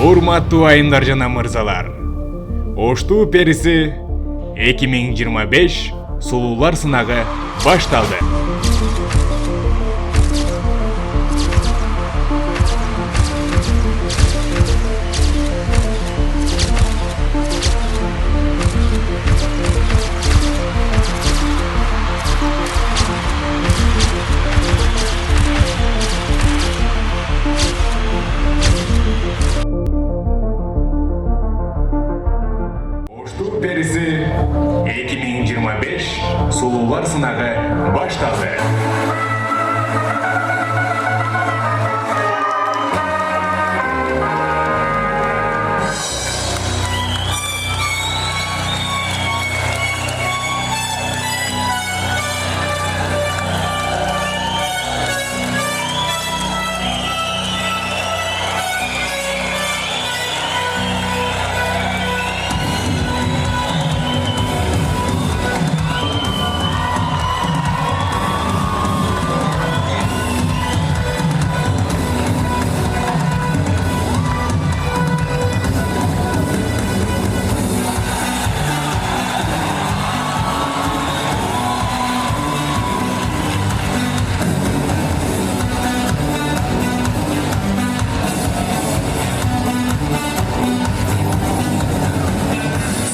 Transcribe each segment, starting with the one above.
Урматтуу айымдар жана мырзалар, Оштуу периси 2025 сулуулар сынагы башталды. Оштуу периси 2025 сулуулар сынагы башталды.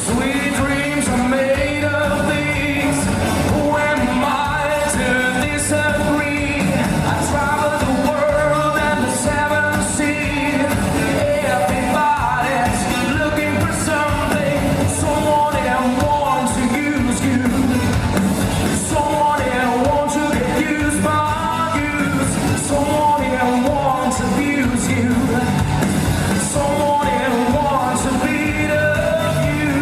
Sweet dreams are made of these. Who am I to disagree? I travel the world and the seven seas. Everybody's looking for something. Someone that wants to use you. Someone that wants to get used by you. Someone that wants to abuse you. Someone that wants to beat up you.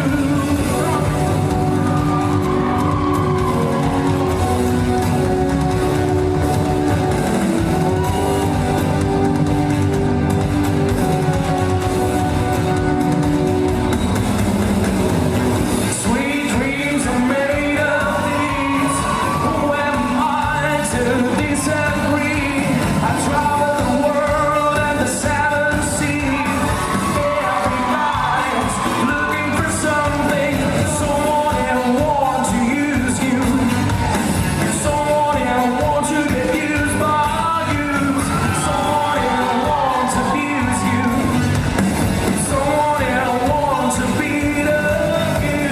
Sweet dreams are made of these. Who am I to disagree? I travel the world and the seven seas. Everybody's looking for something. Someone that wants to use you. Someone that wants to get used by you. Someone that wants to abuse you. Someone that wants to beat up you.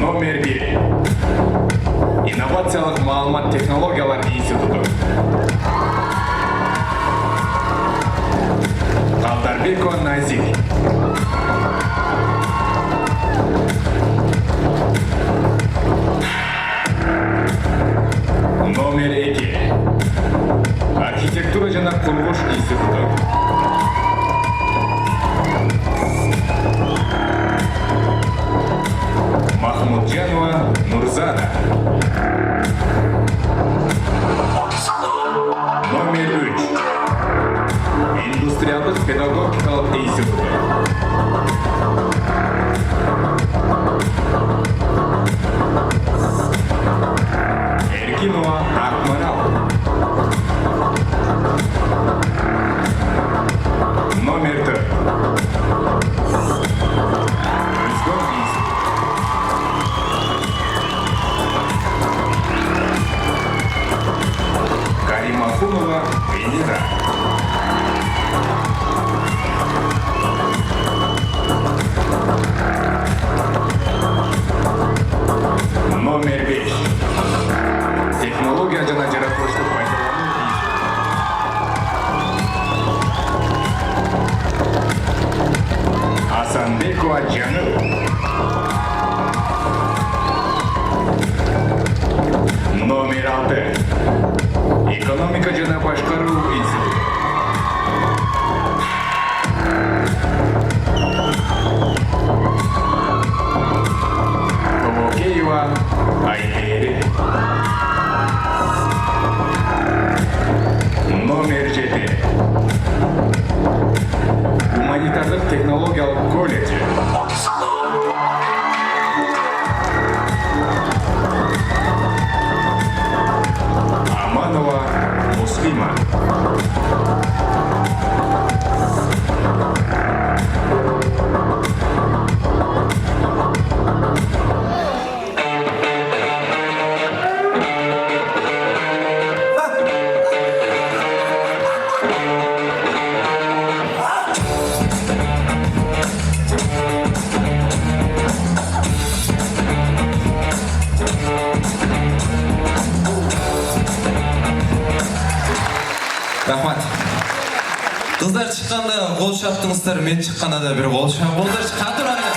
Номер 1. Инновациялык маалымат технологиялар институту. Калдарбекова Назик. Номер 2. Архитектура жана курулуш институту. Махмуджанова Нурзада. Номер 3. Индустриалдык педагогикалык институту. Эркинова Акмарал. Номер 4. Өзгөн институту. Каримахунова Венера. Номер 5. Технология жана жараткычтык пайдалануу институту. Асанбекова Жаңыл. Номер 6. Экономика жана башкаруу институту. Тобокеева Асанбекова Айнери. Номер 7. Гуманитарлық технологиялық колледжі. Аманова Муслима. Рахмат. Қыздар шыққанда қол шаптыңыздар, мен шыққанда да бір қол шап. Қолдар шыққандар ағайын.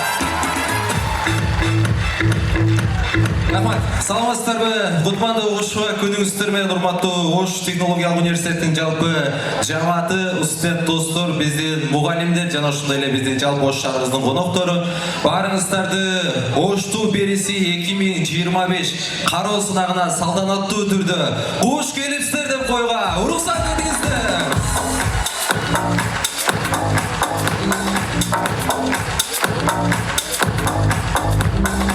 Рахмат. Саламатсыздар бе? Құтпанды Оғышуға күніңіздер мен Нұрматты Оғыш технологиялық университеттің жалпы жаматы, студент достар, бізден мұғалімдер, жана ошондой эле бізден жалпы Ош шаарыбыздын коноктору. Барыңыздарды Ошту бериси 2025 кароо сынагына салтанаттуу түрдө кош келипсиздер деп койго уруксат этиңиздер.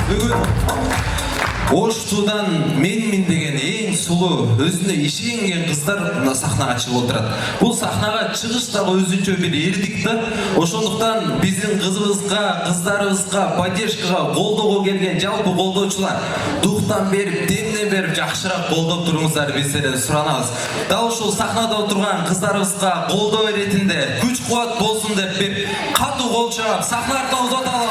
Бүгүн Оштудан мен деген ең сұлу, өзіне ишенген қыздар мына сахнаға шығып отырады. Бұл сахнаға шығыш дагы өзүнчө бир эрдик да. Ошондуктан биздин кызыбызга, кыздарыбызга, поддержкага, колдоого келген жалпы колдоочулар дуктан берип, демден берип жакшыраак колдоп туруңуздар бизден суранабыз. Дал ушул сахнада отурган кыздарыбызга колдоо иретинде күч-кубат болсун деп катуу кол чаап сахна артына узаталы.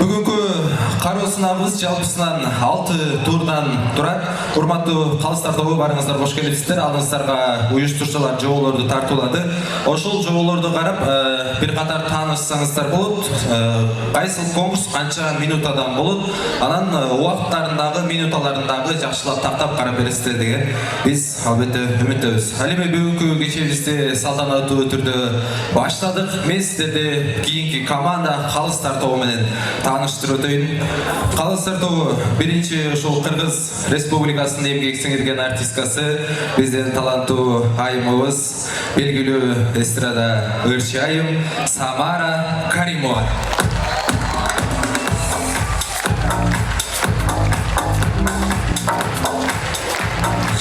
Бүгінгі қару сынабыз жалпысынан 6 турдан тұрат. Урматтуу калыстар тобу, барыңыздар кош келипсиздер. Алыңыздарға уюштурушулар жоолорду тартуулады. Ошол жоолорду карап бир катар таанышсаңыздар болот. Кайсыл конкурс канча минутадан болот, анан убакыттарындагы, минуталарындагы жакшылап тактап карап бересиздер деген биз албетте үмүттөбүз. Ал эми бүгүнкү кечебизди салтанаттуу түрдө баштадык. Мен сиздерди кийинки команда калыстар тобу менен тааныштырып өтөйүн. Калыстар тобу биринчи ошол Кыргыз Республикасынын эмгек сиңирген артисткасы, биздин таланттуу айымыбыз, белгилүү эстрада ырчы айым Самара Каримова.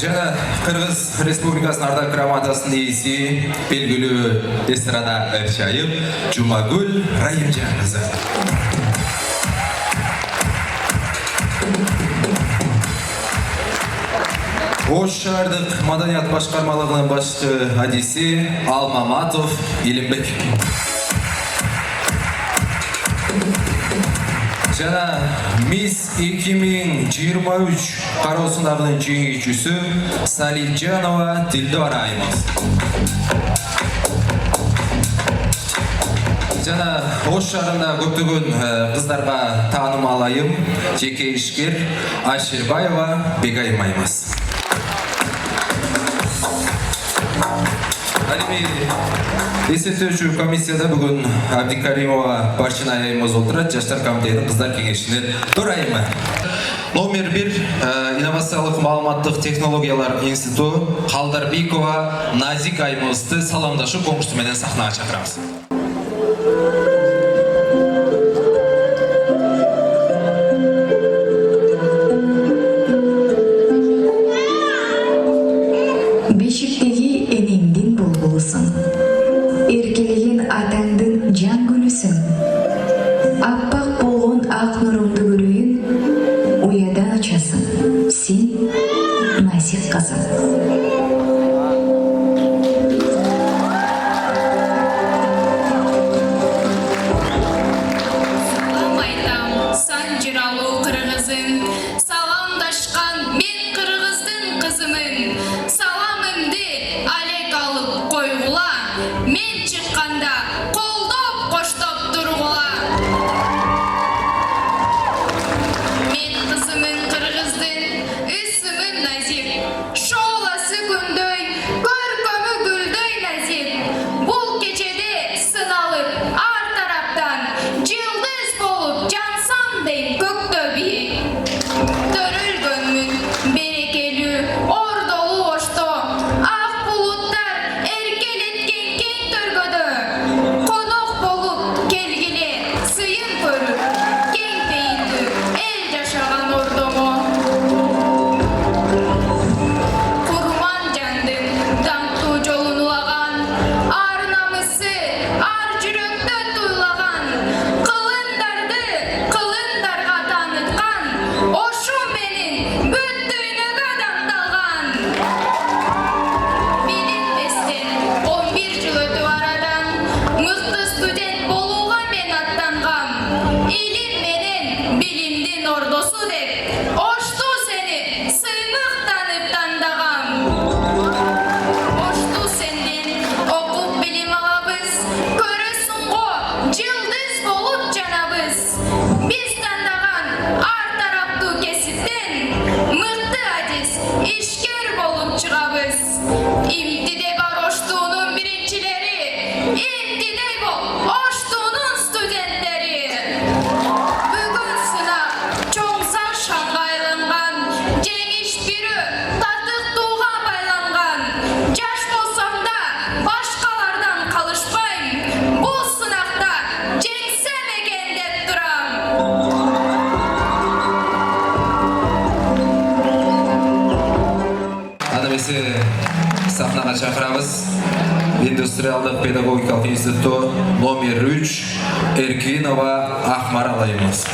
Жана Кыргыз Республикасынын ардак грамотасынын ээси, белгилүү эстрада ырчы айым Жумагүл Райымжан кызы. Ош шаардык маданият башкармалыгынын башчы адиси Алмаматов Илимбек. Жана Мисс 2023 кароо сынагынын жеңүүчүсү Салимжанова Дилдора айымыбыз. Жана Ош шаарында көптөгөн кыздарга таанымал айым, жеке ишкер Аширбаева Бегайым айымыбыз. Эсептөөчү комиссияда бүгүн Абдикаримова Барчина айымыбыз отурат, жаштар комитетинин кыздар кеңешинин төрайымы. Номер 1 инновациялык маалыматтык технологиялар институту Калдарбекова Назик айымыбызды саламдашуу конкурсу менен сахнага чакырабыз. Бешиктеги энеңдин булбулусуң, эркелеген атаңдын жан гүлүсүң, аппак болгон ак нурумду көрөйүн, уядан ачасың, сен Насик кызым. Салам айтам, сан жыралуу кыргызым, саламдашкан мен кыргыздын кызымын, саламымды сахнаға шақырамыз. Индустриалдық педагогикалық институты номер 3 Эркинова Ахмарал айымыз.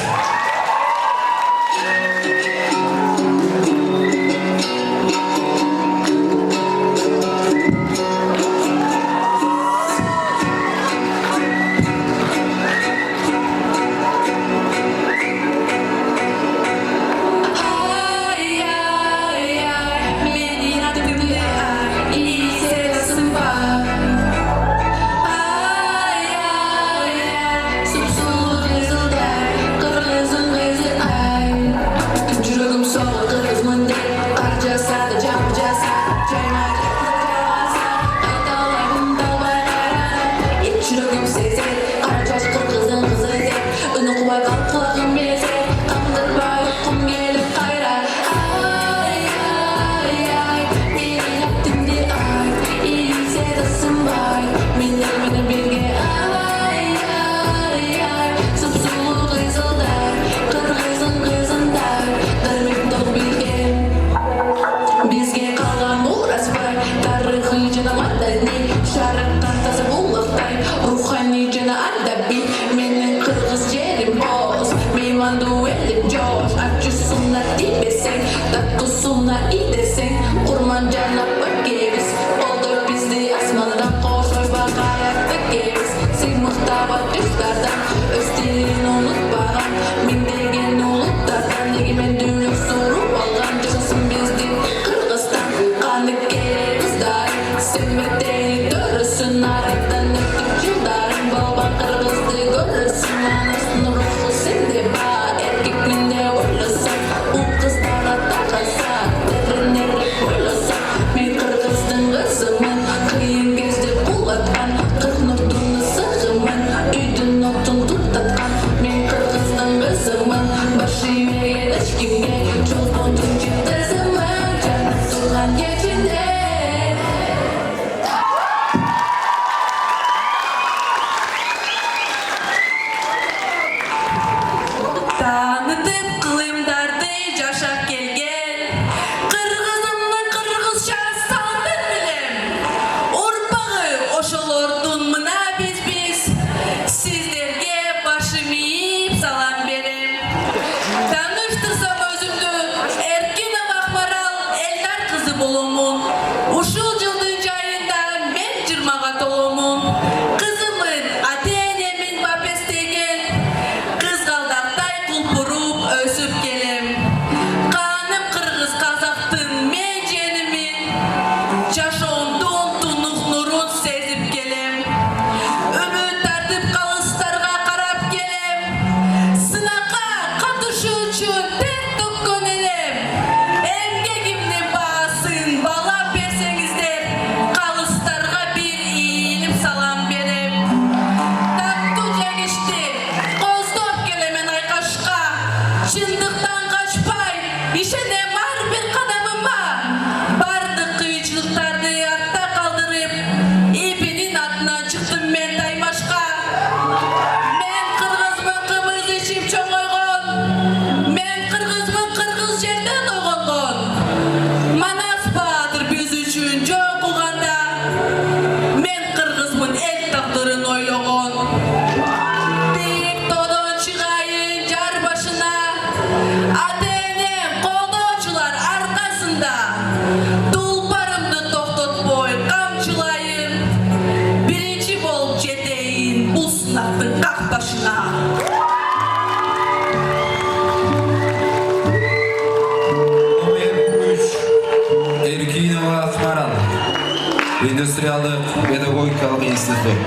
Индустриалдық педагогикалық институт.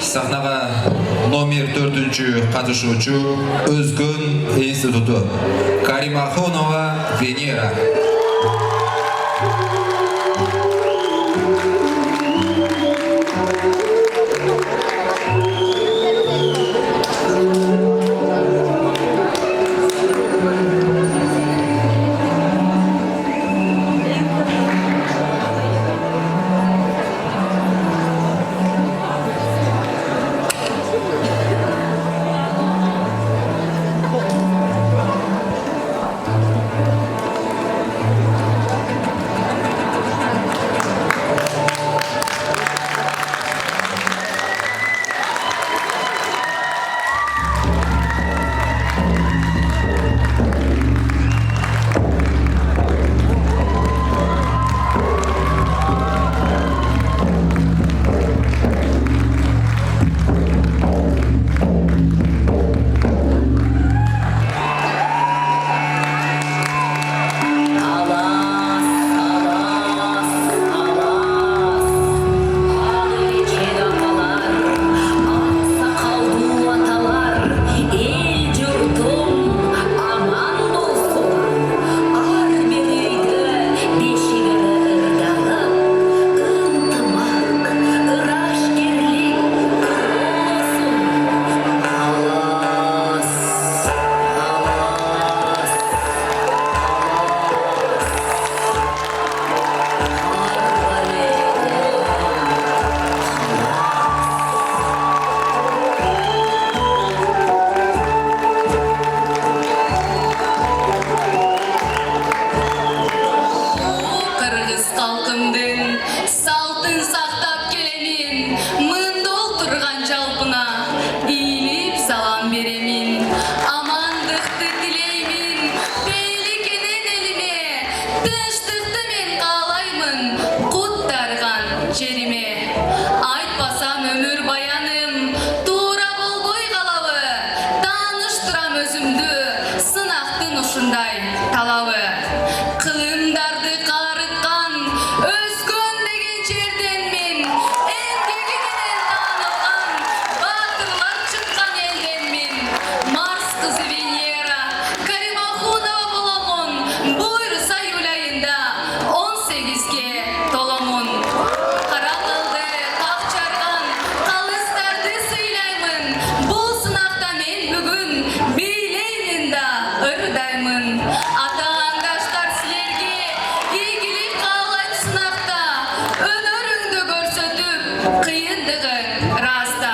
Сахнаға номер 4 қатысушы Өзгін институты. Каримахонова Венера. халқымдың салтын сақтап келемін. Мында отырған жалпына иіліп салам беремін. Амандықты тілеймін бейлікенен еліме, тыныштықты мен қалаймын құттарған жеріме. Айтпасам өмір баяным тура болбой қалабы, таныштырам өзімді сынақтың ұшындай талабы. Қылымдарды қарытқан өзгөн деген жерден мен, еңбегінен танылған батырлар шыққан елден мен. Марс қызы Венера, Каримахунова боламын, бұйырса июль айында 18-ге толамын. Қарақылды қақчарған қалыстарды сыйлаймын, бұл сынақта мен бүгін билеймін да ырдаймын. Ата-аңдаштар сілерге игілік қалайын сынақта, өнеріңді көрсетіп қиындығың раста.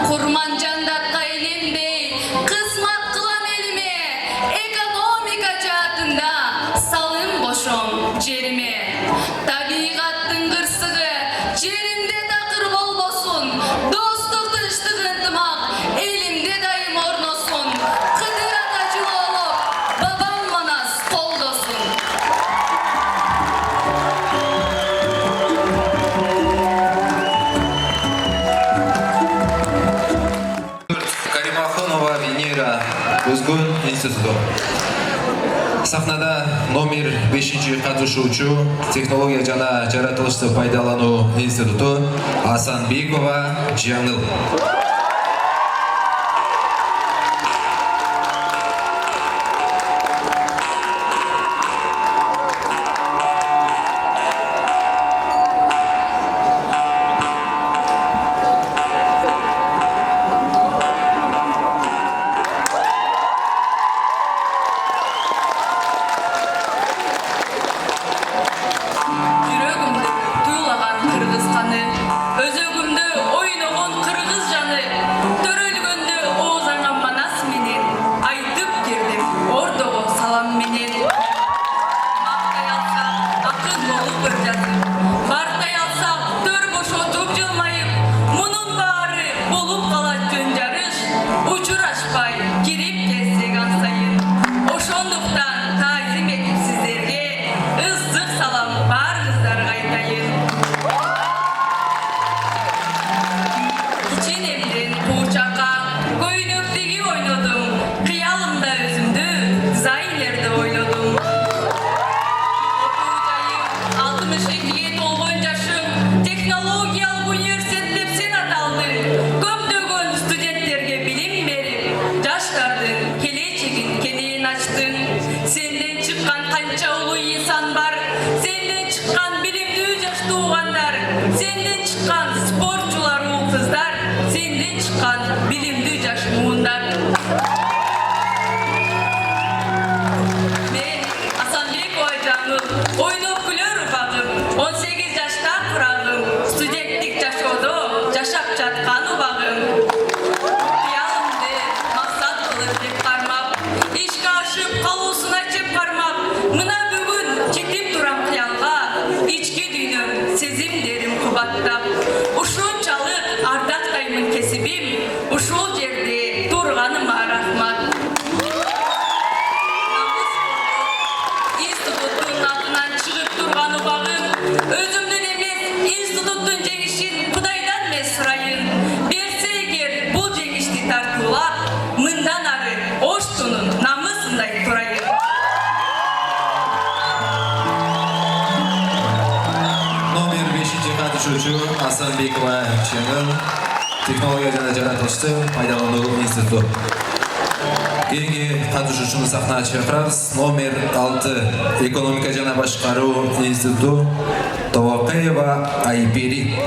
Құрман жандатқа еленбей, қызмат қылам еліме, экономика жаатында салым бошом жеріме. Табиғаттың қырсығы жерімде тақыр болбосын, достық тыныштық ынтымақ елімде дайым орносын. Қыдыр ата жылы олып, бабам манас қолдосын. Каримахунова Венера Өзгөн институты. Сахнада номер 5-ші қатысушы технология жана жаратылышты пайдалану институты Асанбекова Жаңыл. Жүрегімді туйлаған қырғыз қаны, өзегімді ойнаған қырғыз жаны, төрөлгөнді оозаңа манас менен, айтып кердім ордого салам менен. Мақтай алсақ ақын болып бір жазып, бартай алсақ төр бошотуп жылмайып, мұның бары болып қалат жөн жарыш, учурашпай кирип келсек ансайын. Ошондуктан таазим етип сиздерге ыстык салам барыңыздарга айтайын. Киченемден куучакка көйнөктөгү ойнодум, кыялымда өзүмдү дизайнерди ойлодум. Окуу жайым 62-ге толгон жашым, технологиялык университет деп сен аталдың. Көптөгөн студенттерге билим берип, жаштардын келечегин кенен ачтың. Сенден чыккан канча улуу инсан бар, сенден чыккан билимдүү жаш туугандар, сенден чыккан спортчулар уул кыздар, сенден чыккан билимдүү жаш муундар. Мен Асанбекова Жаңыл, ойноп күлөр убагым, 18 жашта курагым, студенттик жашоодо жашап жаткан убагым. Кыялымды максат кылып деп кармап, ишке ашып калуусуна чеп кармап, мына бүгүн жетип турам кыялга, ички дүйнөм сезимдерим кубаттап. Ушунчалык ардактаймын кесибим, ушул жерде турганыма рахмат. Институттун атынан чыгып турган убагым, өзүмдүн эмес, институттун жеңишин Кудайдан мен сурайын. Берсе эгер бул жеңишти тартуулап, мындан ары Оштунун намысындай турайын. Номер 5-ші қатысушы Асанбекова Жаңыл, технология жана жаратылышты пайдалану институты. Кейинги қатысушыны сахнага чакырабыз. Номер 6 экономика жана башкаруу институты Тобокеева Айбери.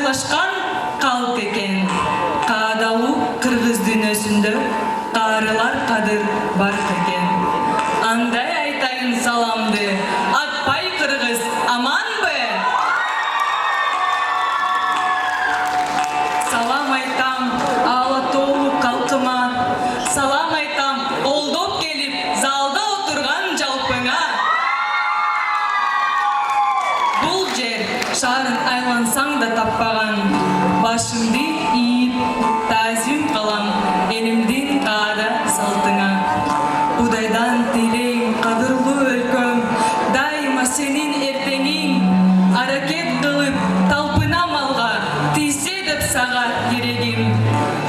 жайлашкан калк экен. Каадалуу кыргыз дүйнөсүндө каарылар кадыр бар экен. Андай айтайын саламды, атпай кыргыз аманбы? Салам айтам Алатоолу калкыма, салам айтам колдоп келип залда отурган жалпыңа. Бул жер шаарын айлансаң да таппаган, башымды ийип таазим кылам элимдин каада салтыңа. Кудайдан тилейм кадырлуу өлкөм, дайыма сенин эртеңиң, аракет кылып талпынам алга, тийсе деп сага керегим.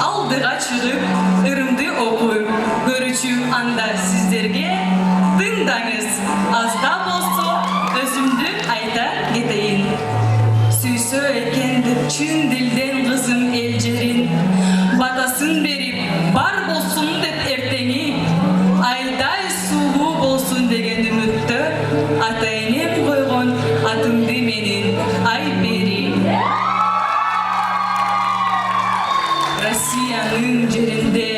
Алдыга чыгып ырымды окуп көрүүчү анда сиздерге, тыңдаңыз, азда болсо өзүмдү айта кетейин. Сүйсө экен деп чын дилден кызым эл жерин, батасын берип бар болсун деп эртеңи, айдай сулуу болсун деген үмүттө ата энем койгон атымды менин Айпери. Россиянын жеринде,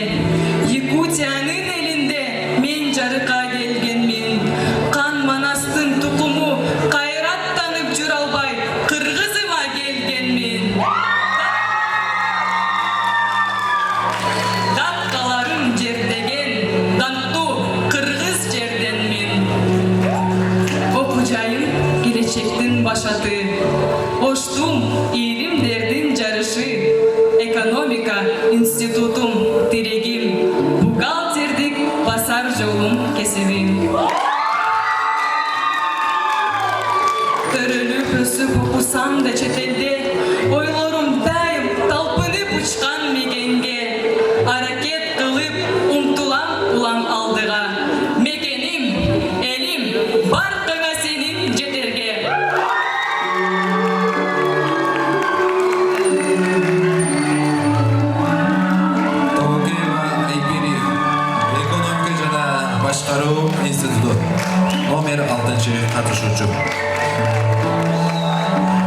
Якутиянын элинде мен жарыка келгенмин. Кан Манастын тукуму кайраттанып жүрө албай кыргызыма келгенмин. Даккаларым жердеген, даттуу кыргыз жерденмин. Окуу жайым келечектин башаты, оштум илимдердин жарышы, экономика институтум тирегим, бухгалтердик басар жолум кесибим. Төрөлүп өсүп окусам да чет элде, ойлорум дайым талпынып учкан мекенге, аракет кылып умтулам улам алдыга. Мекеним, элим, баркыңа сенин жетерге. Тобокеева Айпери, экономика жана башкаруу институту, номер 6 катышуучу.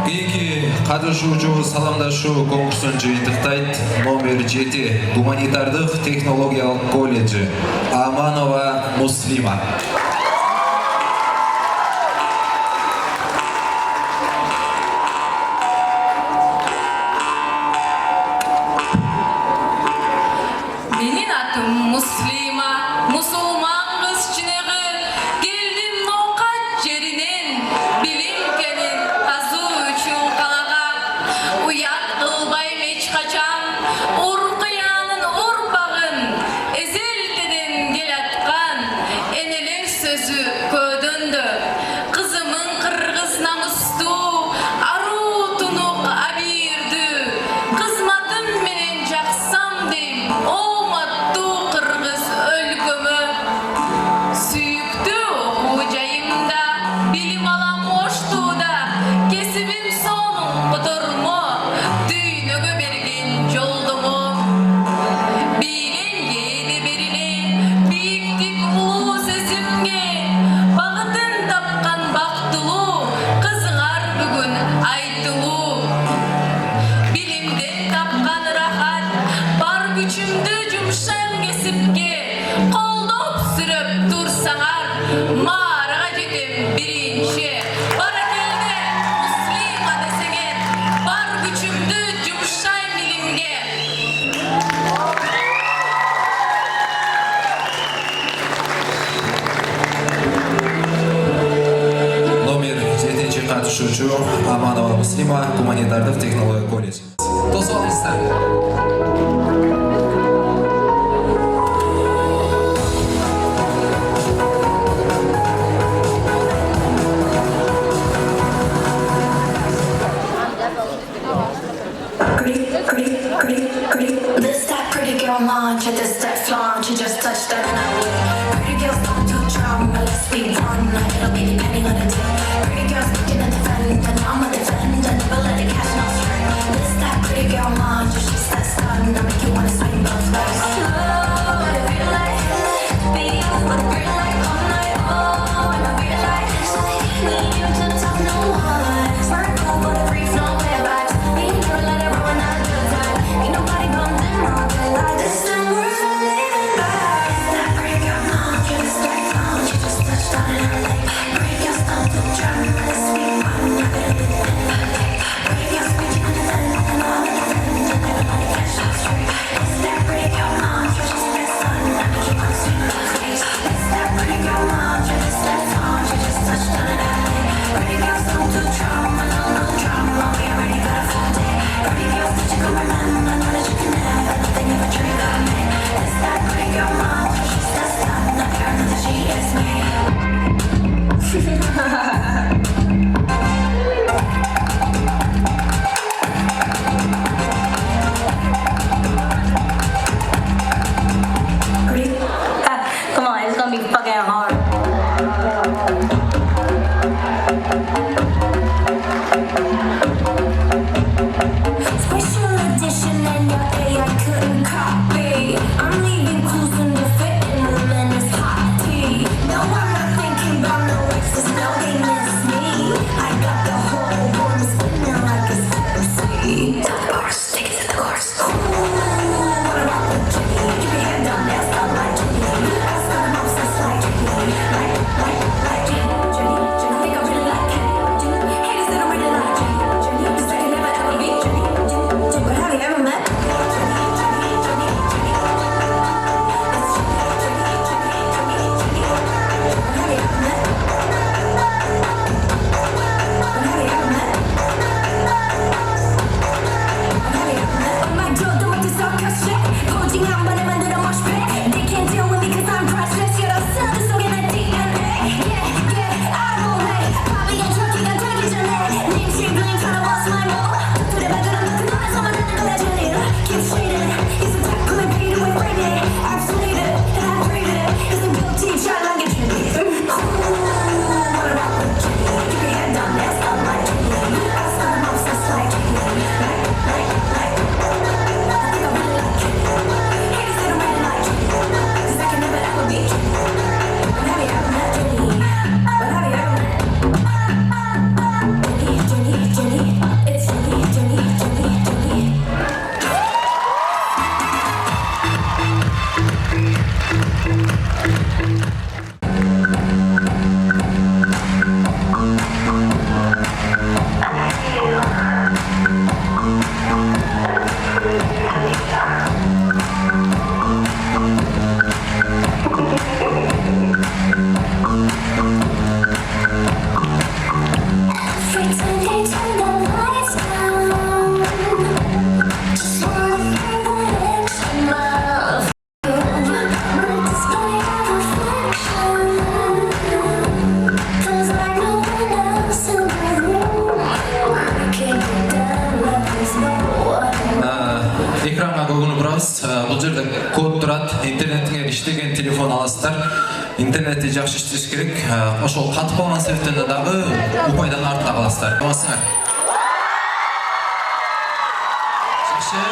Кийинки катышуучу саламдашуу конкурсун жыйынтыктайт номер 7 гуманитардык технологиялык колледжи Аманова Муслима. Менин атым Муслима, мусулман кыз чыныгы, келдим ноокат жеринен, билим кенен казуу үчүн калага. Уят кылбайм эч качан, уркуянын урпагын, эзелтеден келаткан, энелер сөзү көдөндө. Кызымын кыргыз намыстуу, аруу тунук абийирдүү, кызматым менен жаксам дейм, ооматтуу кыргыз өлкөмө. Сүйүктүү окуу жайымда, билим алам оштууда, кесибим сонун котормо, дүйнөгө берген жолдомо. Биленге эли бериле, бийиктик улуу сезимге, багытын тапкан бактылуу, кызыңар бүгүн айтылуу. Билимден тапкан рахат, бар күчүмдү жумшайм кесипке, колдоп сүрөп турсаңар, маарга жетем биринчи. Баракелде Муслима десеңер, бар күчүмдү жумшайм илимге. Номер 7 катышуучу Аманова Муслима, гуманитардык технология колледжи. Тосуп алыңыздар. This that pretty girl launch at the steps launch. You just touched that and I would. Pretty girls don't do drama, let's be one. It'll be depending on the day. Pretty girls looking at the fence, and I'm a defend. I never let it catch no string. This that pretty girl launch. She says be fucking hard. Special edition and your AI couldn't copy. I'm leaving clues in the fitting room and it's hot tea. No, I'm not thinking about no exes, no, they miss me. I got the whole world spinning like a fantasy. Tell the bars, take it to the chorus. Ooh, what about the Jimmy? Keep your head down, that's not like Jimmy. I start them off since like Jimmy. Like Jimmy. Think I really like Jimmy. Haters that I really like Jimmy. Cause I can never ever be Jimmy. But have you ever met? Экранга көңүл бурабыз. Бул жерде код турат. Интернетиңер иштеген телефон аласыздар. Интернетти жакшы иштеш керек. Ошол катып калган себептен дагы упайдан артта каласыздар. Тамасыңар. Жакшы.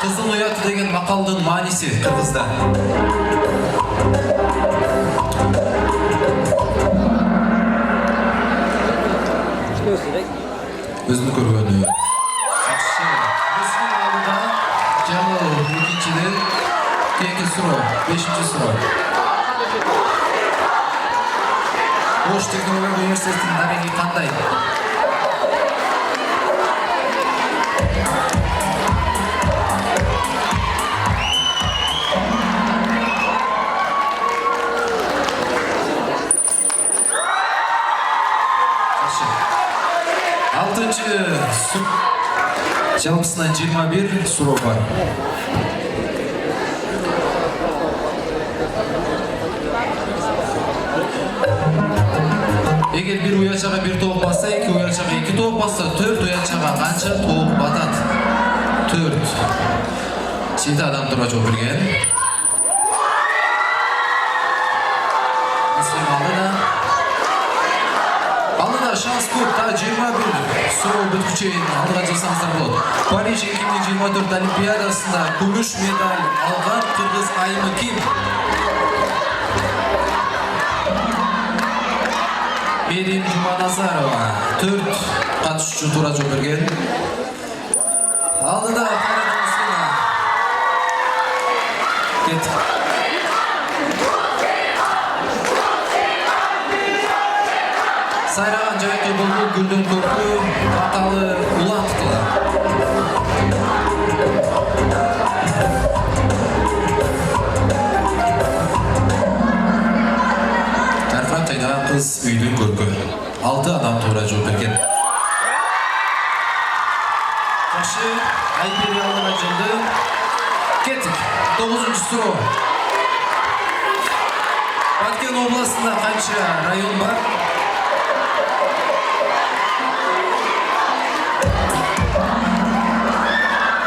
Кыздын уяты деген макалдын мааниси кыргызда. Өзүнү көргөнү. Жакшы. Өзүнүн алдыда жаңы экинчиден кийинки суроо, 5-чи суроо. Ош технология университетинин дареги кандай? Жалпысынан 21 суроо бар. Эгер бир уячага бир топ басса, эки уячага эки топ басса, 4 уячага канча топ батат? 4. 7 адам тура жооп берген. Алдыда шанс көп, та 21 суроо бүткүчөйүн алдыга жасаңыздар болот. Париж 2024 Олимпиадасында күмүш медаль алган кыргыз айымы ким? Мерим Жуманазарова 4 катышуучу туура жооп берген. Алдыда сайраган жайкы булбул гүлдүн көркү аталы улан тутулат. Тарфан жайнаган кыз үйдүн көркү. 6 адам туура жооп берген. Жакшы, айбери алдыга жылды. Кеттик. 9-чу суроо. Баткен областында канча район бар?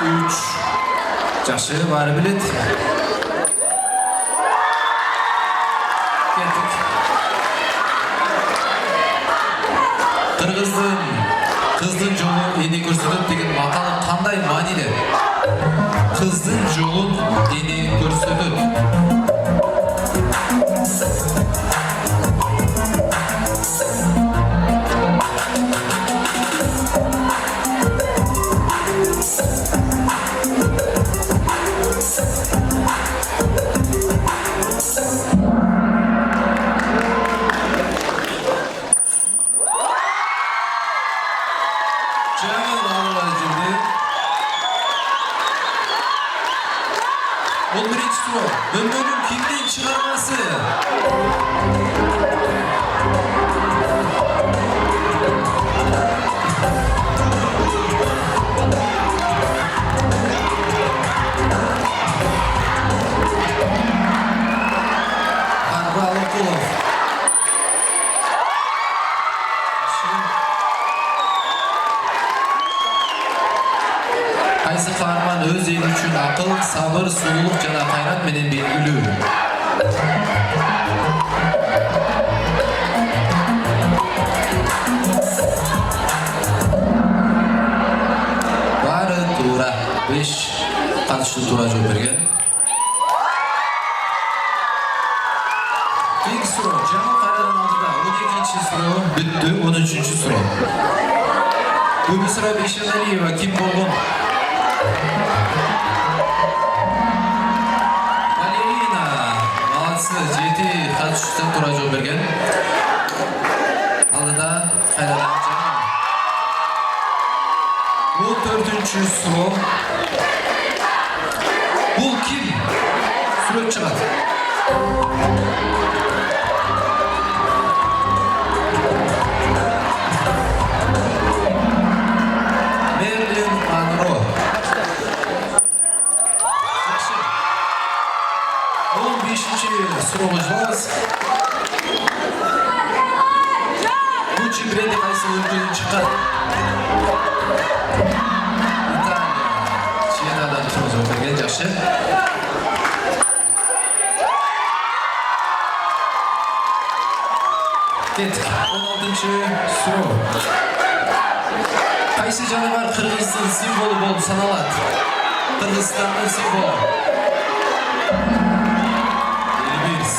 3. Жакшы, баары билет. Кеттик. Кыздын жолу эне көрсөтөт деген макалы кандай мааниде? Кыздын жолун эне көрсөтөт. Ол бірінші сұрақ. Дөңгөлдің кимдин чыгармасы? Арба Алыкулов. Кайсы каарман өз эли үчүн акыл, сабыр, сулуулук жана кайрат менен белгилүү. Баары туура. 5 катышуу туура жооп берген. Ilk soru Cemil Kaya'nın altında 12. soru bitti 13. soru. Bu bir sıra Beşanaliyeva kim oldu? Valerina Malsı 7 katıştan tura жооп берген. Aldıda Kaya'dan Cemil. Bu 4. soru. Bu kim? Süret çıkardı. Marilyn Monroe. 15. soruga жолобуз. Gucci бренди кайсы өлкөдөн чыккан? Италия. Чиенадан жооп берген, жакшы. Кеттик. 16. суроо. Кайсы жаныбар Кыргыздын символу болуп саналат? Кыргызстандын символу. Элбирс.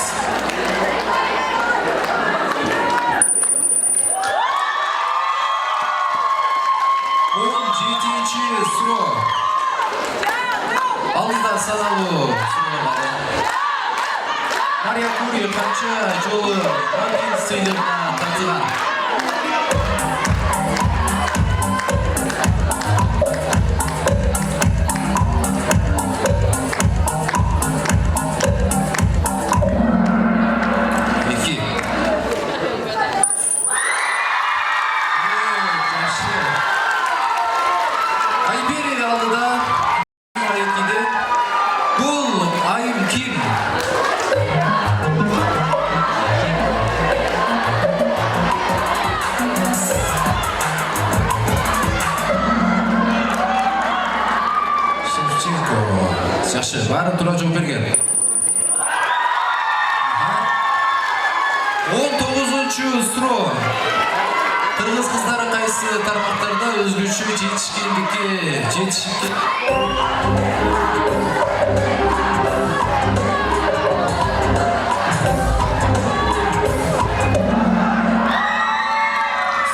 Он 7. суроо. Алдыда саналуу суроолор. Мария Кури канча жолу Нобель сыйлыгына тартылган? Жакшы, баары туура жооп берген. 19. суроо. Кыргыз кыздары кайсы тармактарда өзгөчө жетишкендикке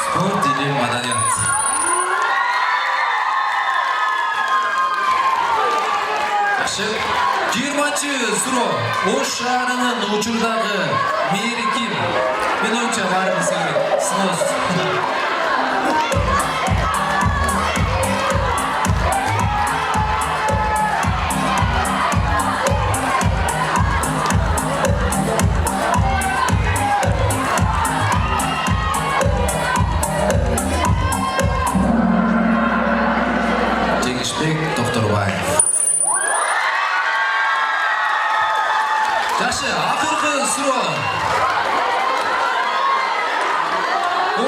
спорт или маданият? Жакшы. 20. суроо. Ош шаарынын учурдагы мэри ким? Мен оюнча баарыбыз керек. Сноз. Жеңишбек Токторбаев. Жакшы, акыркы суроо.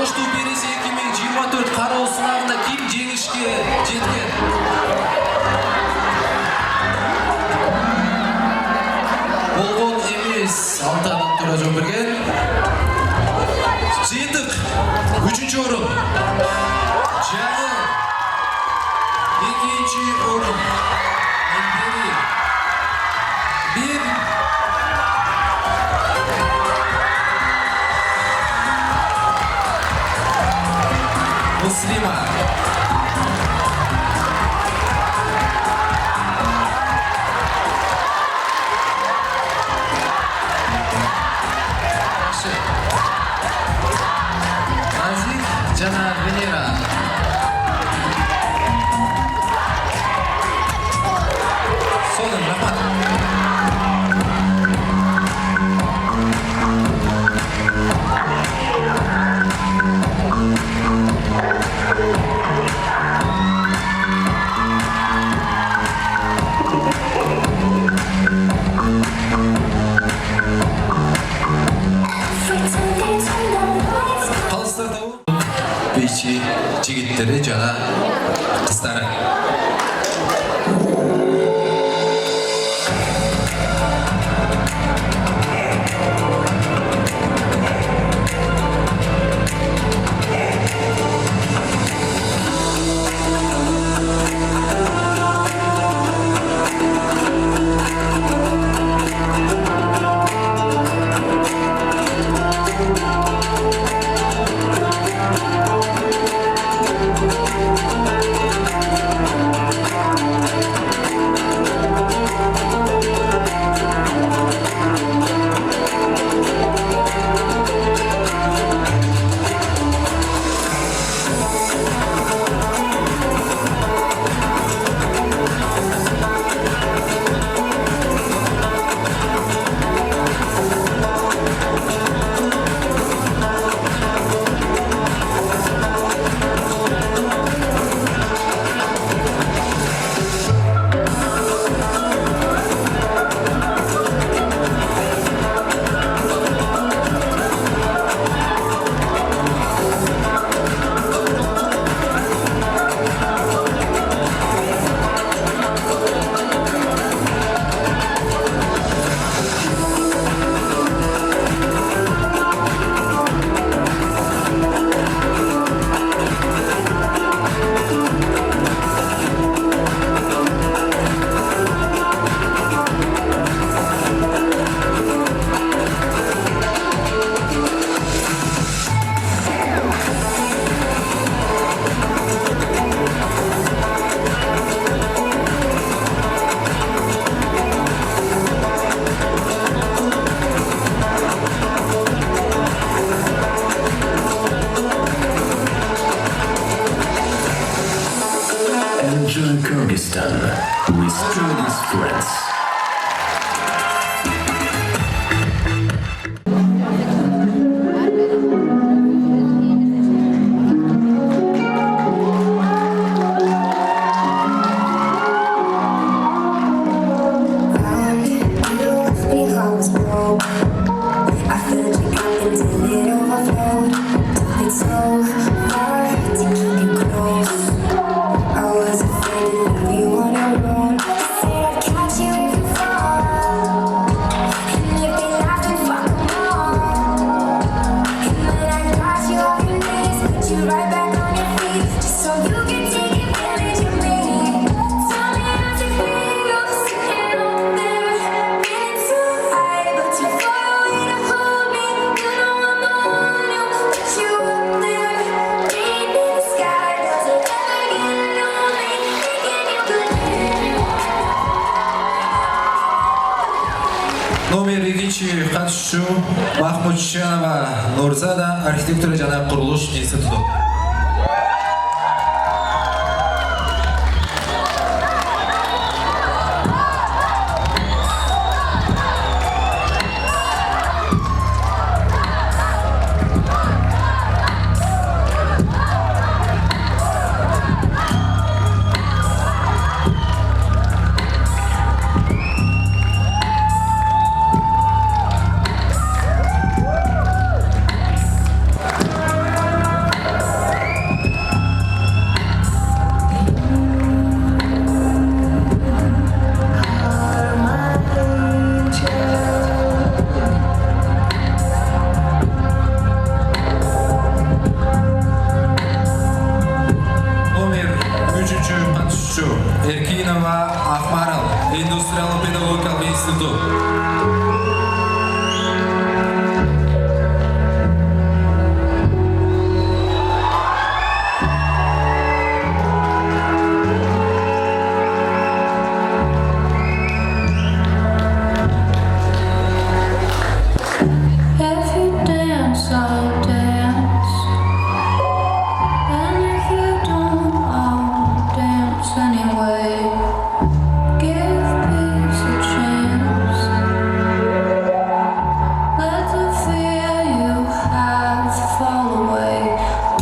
Ошту бериси 2024 кароосу Üçüncü orun. Canı. İkinci orun. Enderi. Bir. Muslima. Nazik Jana Venera. Solun Rahmat. Pretending to know what it's Қалыстырды бейші жігіттері жана қыздары. Enjoy Kyrgyzstan with sturdy friends. Номер 2 қатысушы Махмудшанова Нурзада, архитектура жана курулуш институту. Ақмарал индустриялық педагогикалық институт. If you dance, I'll dance. And if you don't, I'll dance anyway. Give peace a chance. Let the fear you have fall away.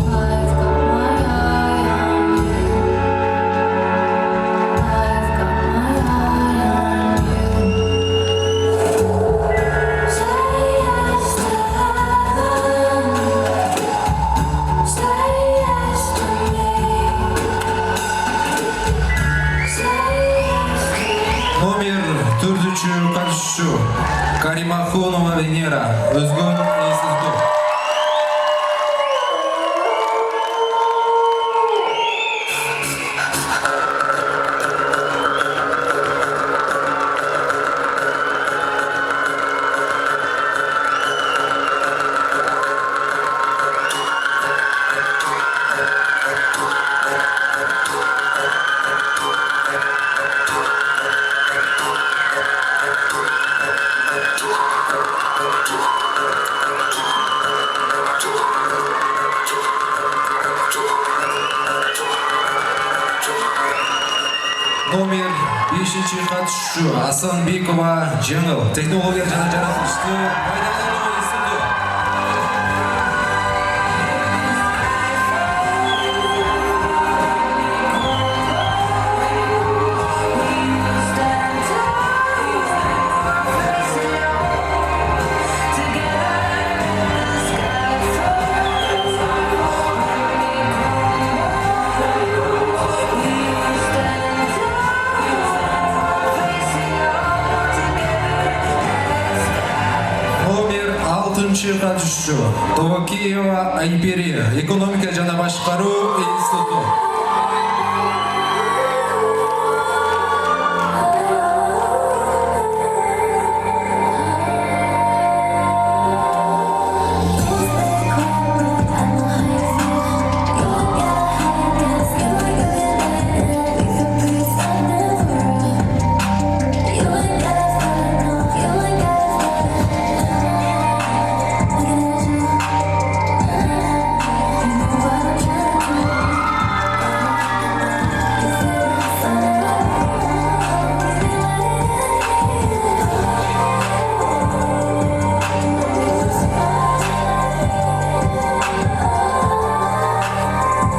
I've got my eye on you. I've got my eye on you. Say yes to heaven. Say yes to me. Say yes to Номер 4 қатысушы Каримахунова Венера, Өзгөн институт. Номер 5 қатысушы Асанбекова Жеңіл, технология және жаратылышты пайдалану институты. Номер 6 қатысушы Токиева Айперия, экономика және басқару институты.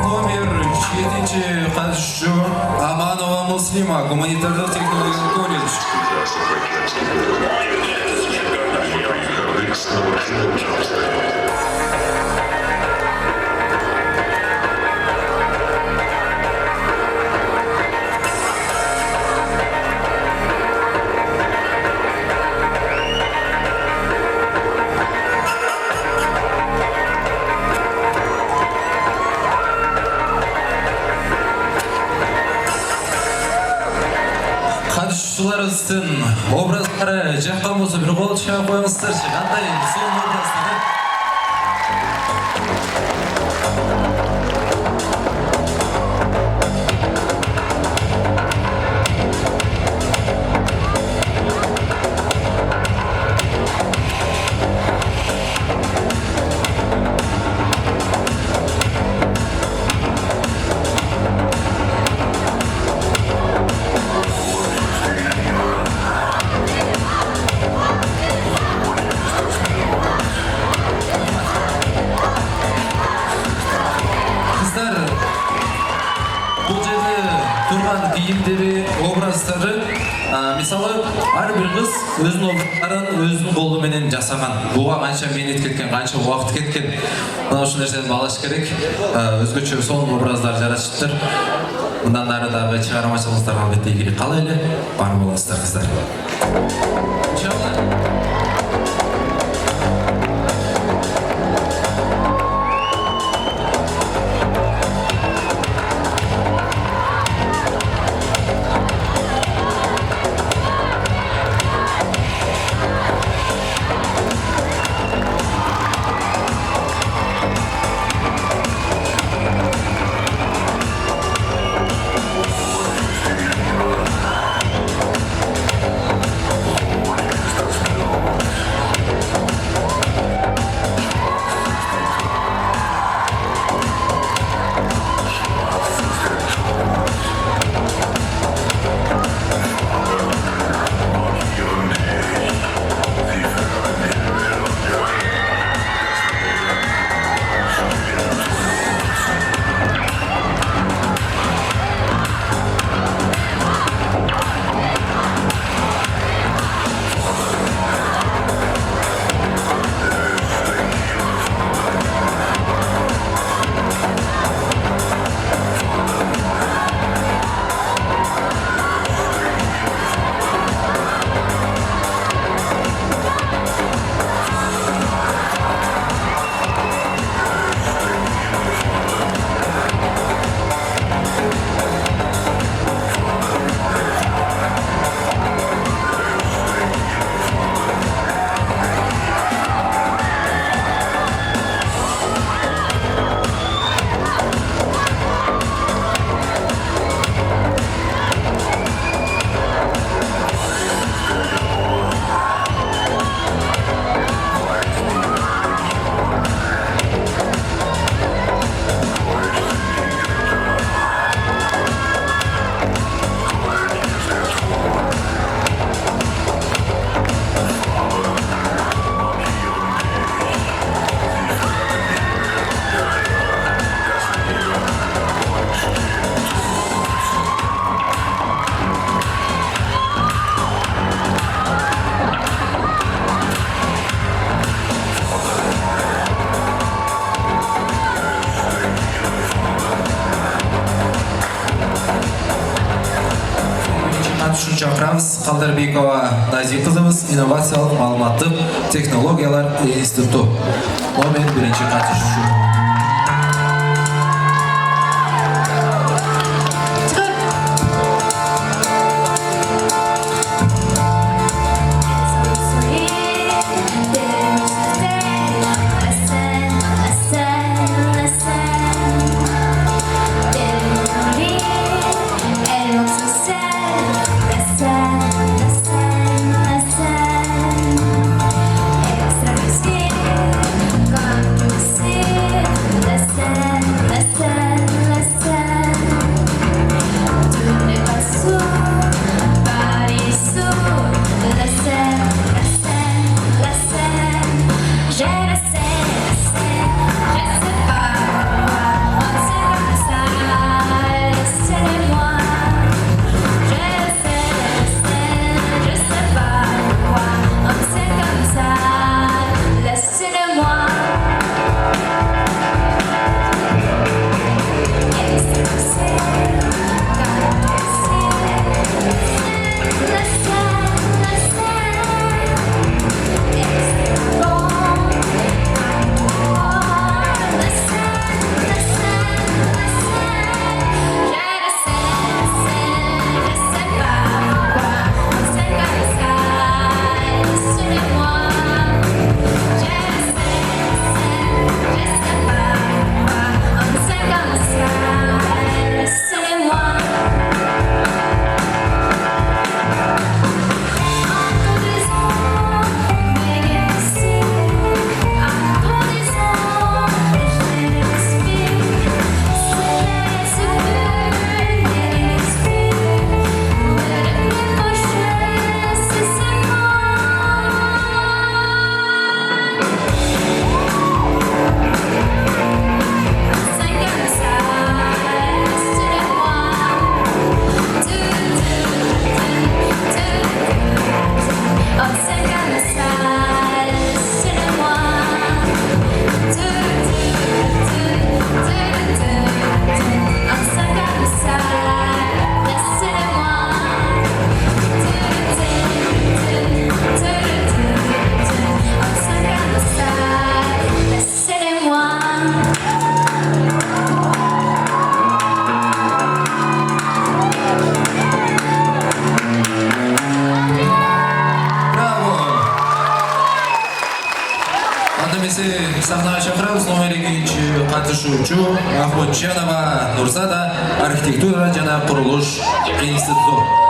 Номер 7 қатысушы Аманова Муслима, гуманитарлық технологиялық колледж. Қатысушыларымыздың образдары жаққан болса бір қол шыға қойыңыздаршы. Қандай сол образдары? тұрған киімдері, образдары, мысалы, әрбір қыз өзінің образдарын өзінің қолыменен жасаған. Бұға қанша менет кеткен, қанша уақыт кеткен. Мына үшін нәрсені балаш керек. Өзгөчө сол образдар жаратышыптыр. Бұндан ары-дағы шығармашылықтарға албетте игілік қалайлы. Бар боласыздар, қыздар. Иншалла. чакырамыз. Калдарбекова Назик кызыбыз инновациялык маалыматтык технологиялар институты. Номер 1 катышуучу. Сахнаға шақырамыз номер 2 қатысушы Ахматжанова Нурзада архитектура жана курулуш институты.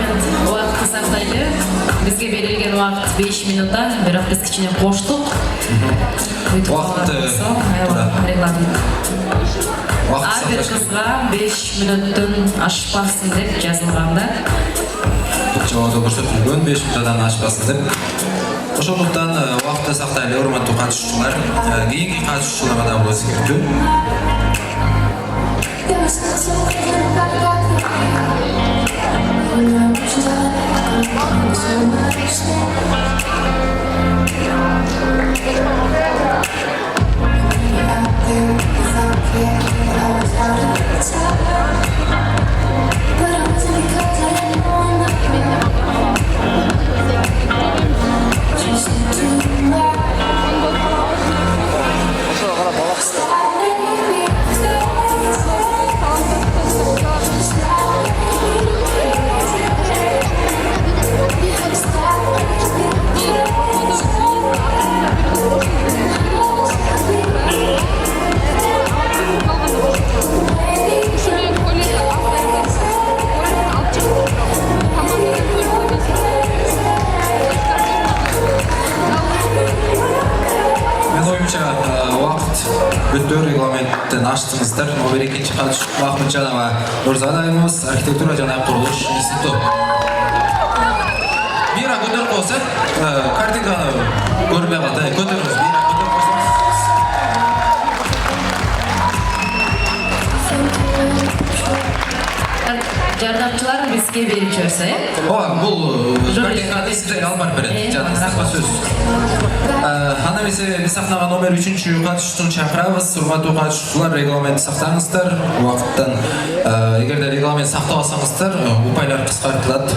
регламент уақытты сақтайды. Бізге берілген уақыт 5 минутта, бірақ біз кішкене қоштық. Уақытты регламент. Уақыт Әрбір қызға 5 минуттың ашпасын деп жазылғанда. Жауабы көрсетілген 5 минуттан ашпасын деп. Ошондуктан уақытты сактайлы, урматтуу катышуучулар. Кийинки катышуучуларга да бул эскертүү. Бүттө регламенттен аштыңыздар. Номер 2-чи катышуучу Махмутжанова Нурзанайымыз, архитектура жана курулуш институту. Мира көтөрүп койсо, картинканы көрбөй калды. Көтөрүңүз, Мира көтөрүп койсоңуз. Жардамчылар бизге берип жиберсе, Бул картинканы сизге алып барып берет. Жаныңызга сөз. Ана биз сахнага номер 3-чү катышуучуну чакырабыз. Урматтуу катышуучулар, регламент сактаңыздар. Убакыттан эгерде регламент сактабасаңыздар, упайлар кыскартылат.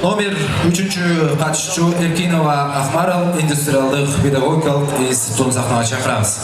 Номер 3-чү катышуучу Эркинова Ахмарал индустриалдык педагогикалык институтун сахнага чакырабыз.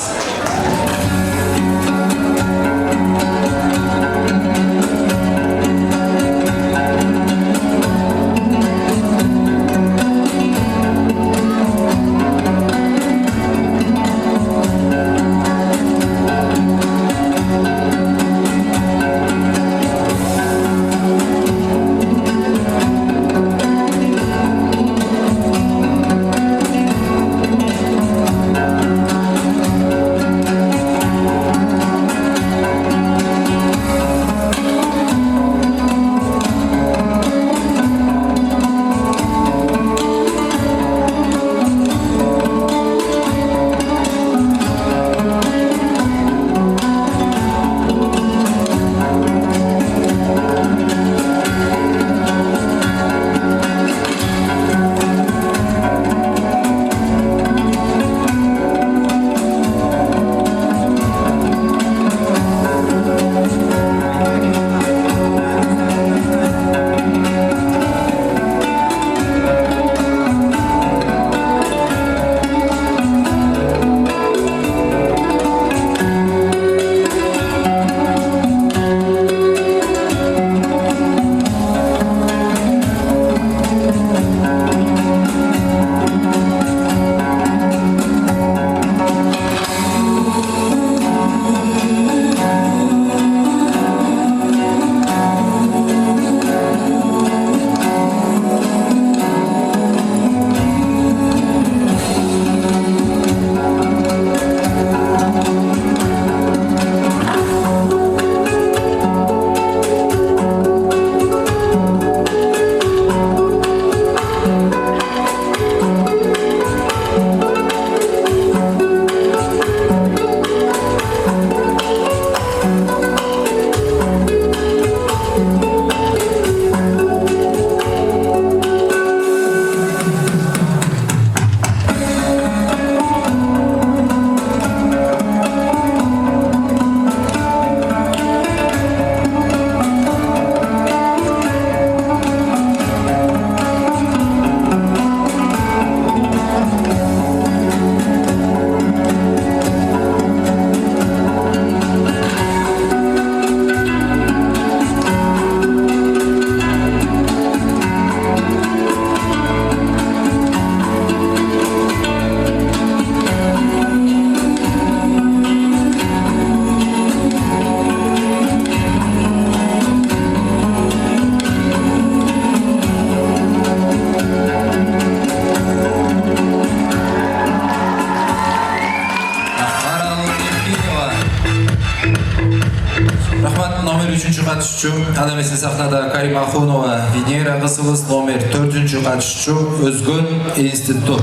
катышчу. Аны эмесе сахнада Карима Ахунова Венера кызыбыз, номер 4 катышчу Өзгөн институт.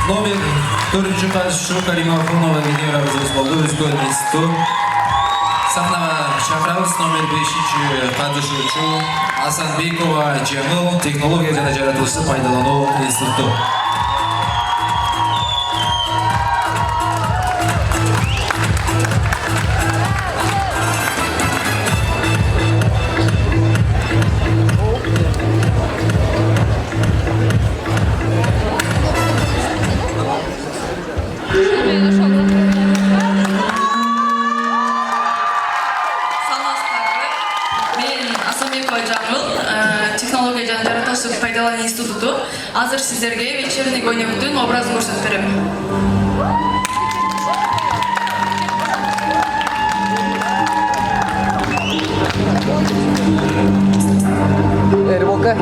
Номер 4 катышчу Карима Ахунова Венера кызыбыз болду, Өзгөн институт. Сахнага чакырабыз номер 5 катышуучу Асанбекова Жамыл, технология жана жаратылышты пайдалануу институту. Пайдалану институту. Азыр сиздерге вечерний конектин образын көрсөтүп берем. Boca.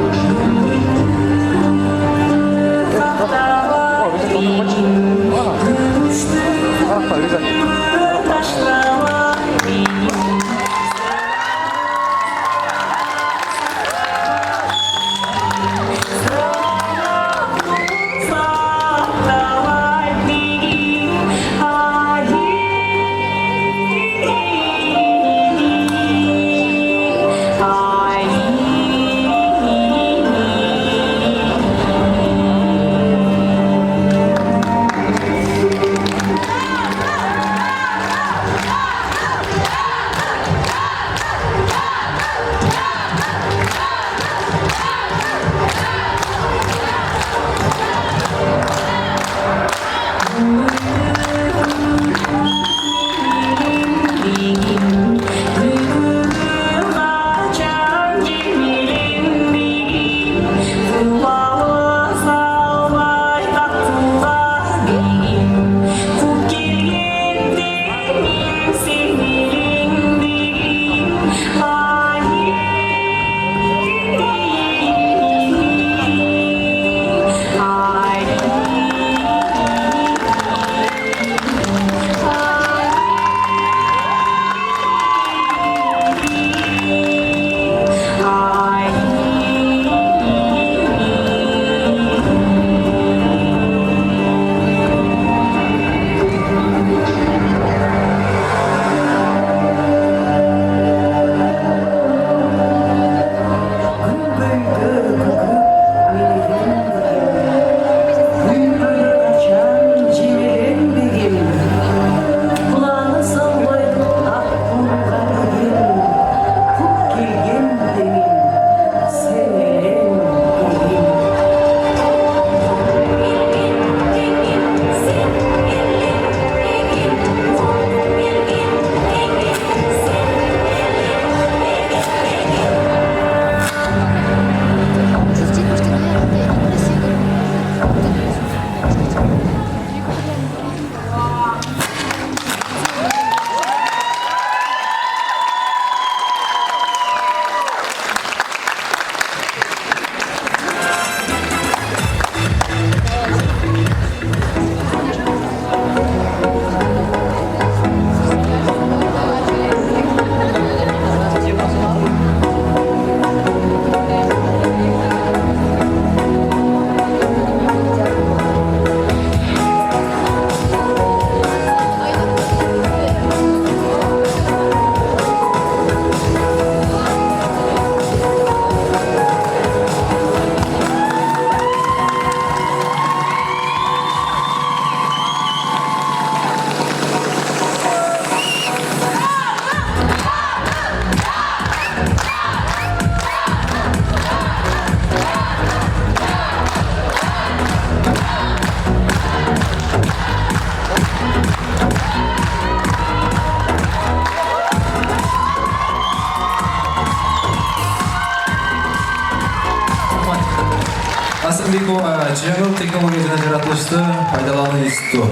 жаңыл технология жана жаратылышты пайдалануу институту.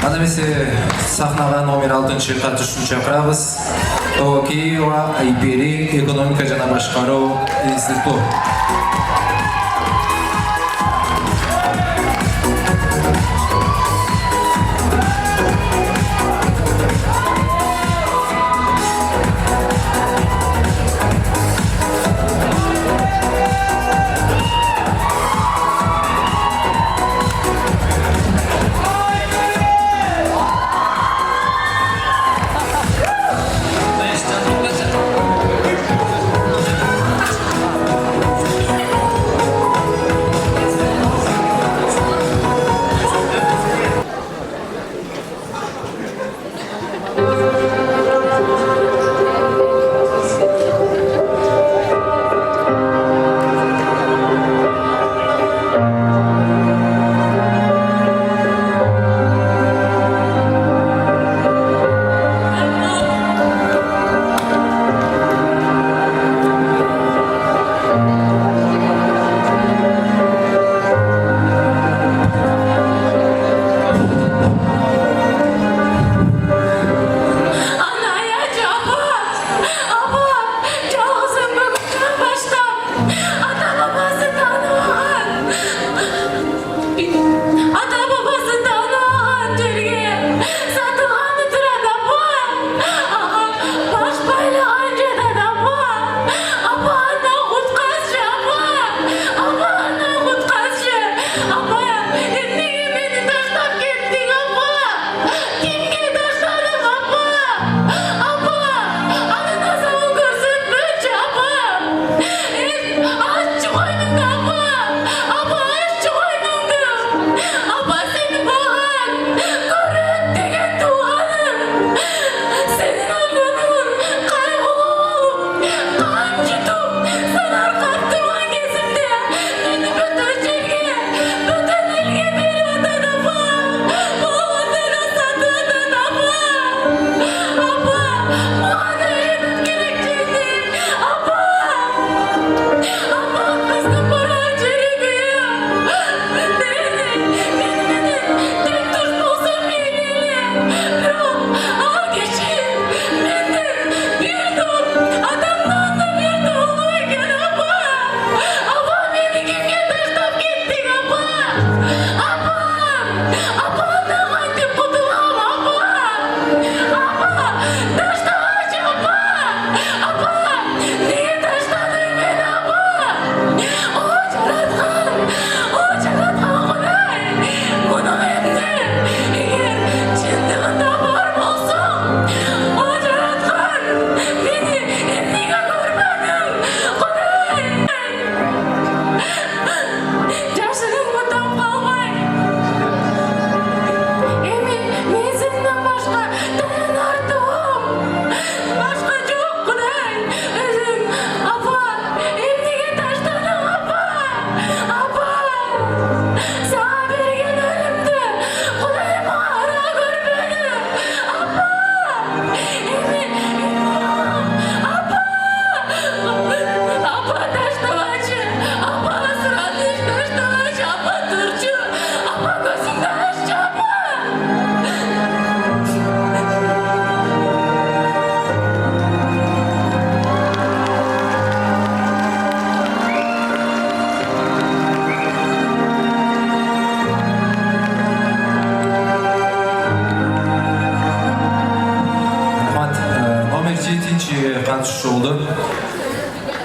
Аны эмесе сахнага номер 6 катышуучу чакырабыз. Киева Айпери экономика жана башкаруу институту.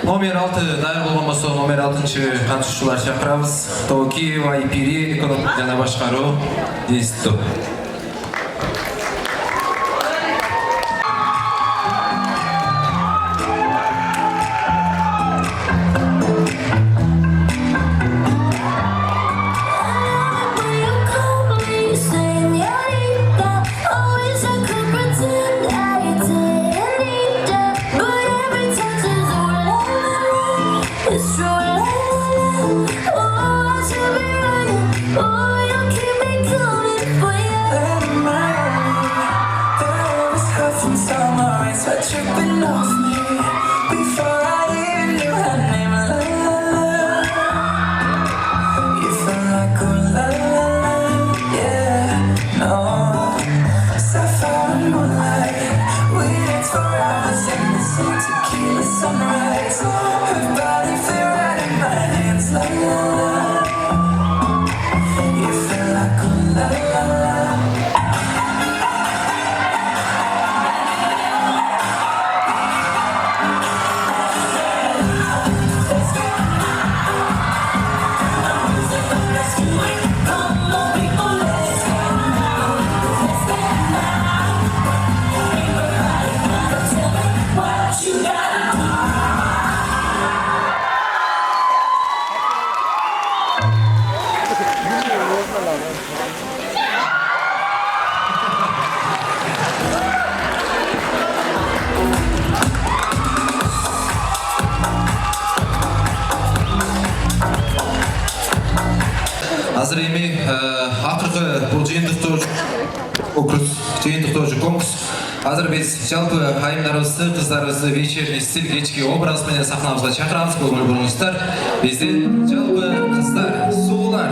Номер 6 дайыр болгон болсо номер 6 катышуучулар чакырабыз. Киева Айпери экономика жана башкаруу институту. It's true, oh, I should be running. Oh, you keep me coming for you. Let it matter. There was half in summer rain, sweat dripping off me. Before I even knew her name, la la la. the moonlight. We danced for hours in the sweet tequila sunrise. Her body fit right in my hands like la la. You feel like a la la la. Come on, people, let's go now. Let's go now. Everybody, tell me what you gotta do. Азыр эми акыркы бул жыйынтыктоочу конкурс. Азыр биз жалпы айымдарыбызды, кыздарыбызды вечерний стиль кечки образ менен сахнабызга чакырабыз. Көңүл буруңуздар. Биздин жалпы кыздар, суулар.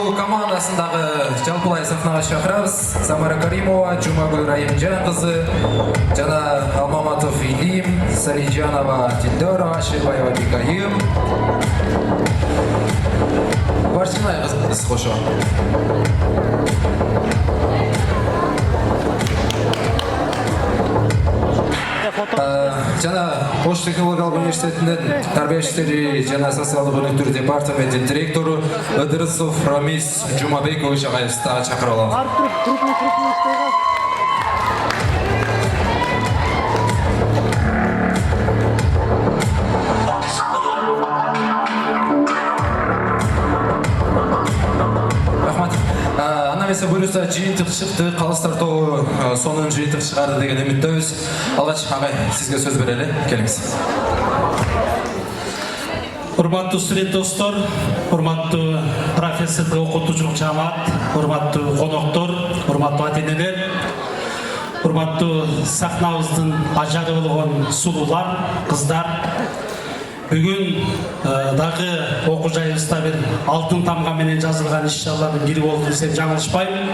тобу командасындагы жалпылай сахнага чакырабыз. Самара Каримова, Жумагүл Райымжан кызы, жана Алмаматов Илим, Салижанова Тилдор, Ашибаева Бикайым. Барсинай кыз кошо. Жана Ош технологиялык университетинин тарбиячилери жана социалдык өнүктүрүү департаментинин директору Ыдырысов Рамис Жумабекович агайыбызды дагы чакырып алабыз. Анамесе буюрса жыйынтык чыкты, калыстар тобу сонун жыйынтык чыгарды деген үмүттөбүз. Алгач агай сизге сөз берели, келиңиз. Урматтуу студент достор, урматтуу профессордук окутуучулук жамаат, урматтуу коноктор, урматтуу ата-энелер, урматтуу сахнабыздын ажары болгон сулуулар, кыздар. Бүгүн дагы окуу жайыбызда бир алтын тамга менен жазылган иш-чаралардын бири болду десем жаңылышпайм.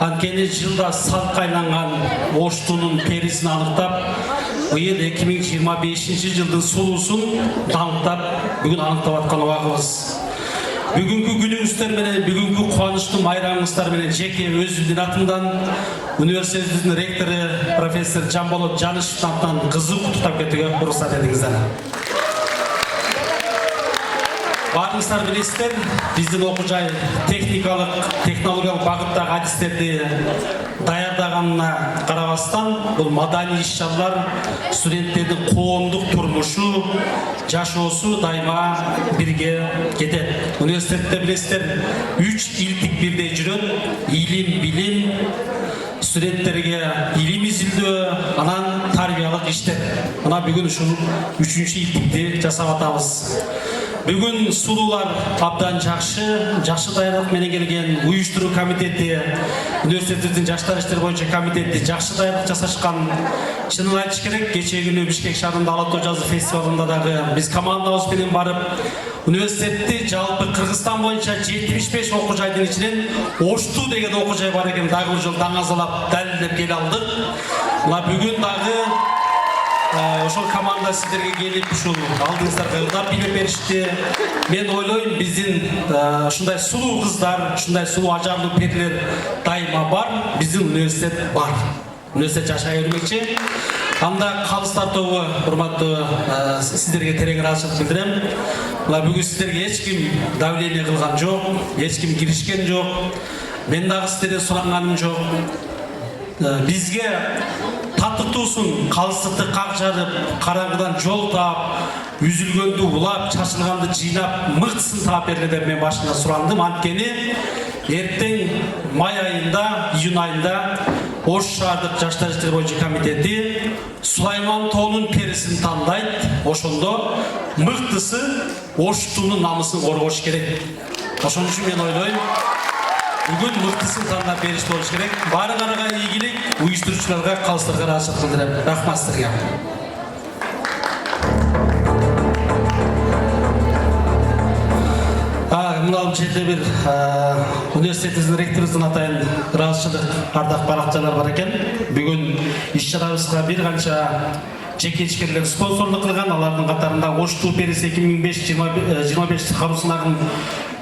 Анткени жылда салтка айланган Оштунун перисин аныктап, быйыл 2025 жылдын сулуусун аныктап, бүгүн аныктап аткан убагыбыз. Бүгүнкү күнүңүздөр менен, бүгүнкү кубанычтуу майрамыңыздар менен жеке өзүмдүн атымдан, университетибиздин ректору профессор Жамболот Жанышевдин атынан кызык куттуктап кетүүгө уруксат этиңиздер. Барыңыздар билесиздер, биздин окуу жай технологиялык багыттагы адистерди даярдаганына карабастан, бул маданий иш-чаралар студенттердин коомдук турмушу, жашоосу дайыма бирге кетет. Университетте билесиздер, 3 илтик бирдей жүрөт: илим, билим, студенттерге илим изилдөө, анан тарбиялык иштер. Мына бүгүн ушул 3-чү илтикти жасап атабыз. Бүгүн сулуулар абдан жакшы даярдык менен келген, уюштуруу комитети, университетибиздин жаштар иштери боюнча комитети жакшы даярдык жасашкан. Чынын айтыш керек, кечээ күнү Бишкек шаарында Ала тоо жазуу фестивалында дагы биз командабыз менен барып, университетти жалпы Кыргызстан боюнча 75 окуу жайдын ичинен Ошту деген окуу жай бар экен, дагы бул жолу даңазалап далилдеп келе алдык. Мына бүгүн дагы ошол команда сиздерге келип ушул алдыңыздарга ырдап билип беришти. Мен ойлойм, биздин ушундай сулуу кыздар, ушундай сулуу ажарлуу перилер дайыма бар, биздин университет бар. Университет жашай бермекчи. Анда калыстар тобу, урматтуу сиздерге терең ыраазычылык билдирем. Мына бүгүн сиздерге эч ким давление кылган жок, эч ким киришкен жок. Мен дагы сиздерден сураганым жок. Бизге татыктуусун калыстыкты как жарып, караңгыдан жол таап, үзүлгөндү улап, чачылганды жыйнап, мыктысын таап бергиле деп мен башында сурандым. Анткени эртең май айында, июнь айында Ош шаардык жаштар иштери боюнча комитети Сулайман тоонун перисин тандайт. Ошондо мыктысы Оштунун намысын коргош керек. Ошон үчүн мен ойлойм, бүгүн мыктысын тандап бериш болуш керек. Баарыңарга ийгилик, уюштуруучуларга, калыстарга ыраазычылык билдирем. Рахмат сиздерге. Мына жерде бир университетибиздин ректорубуздун атайын ыраазычылык ардак баракчалар бар экен. Бүгүн иш-чарабызга бир канча жеке ишкерлер спонсорлук кылган. Алардын катарында Ошту периси 2025 каруу сынагын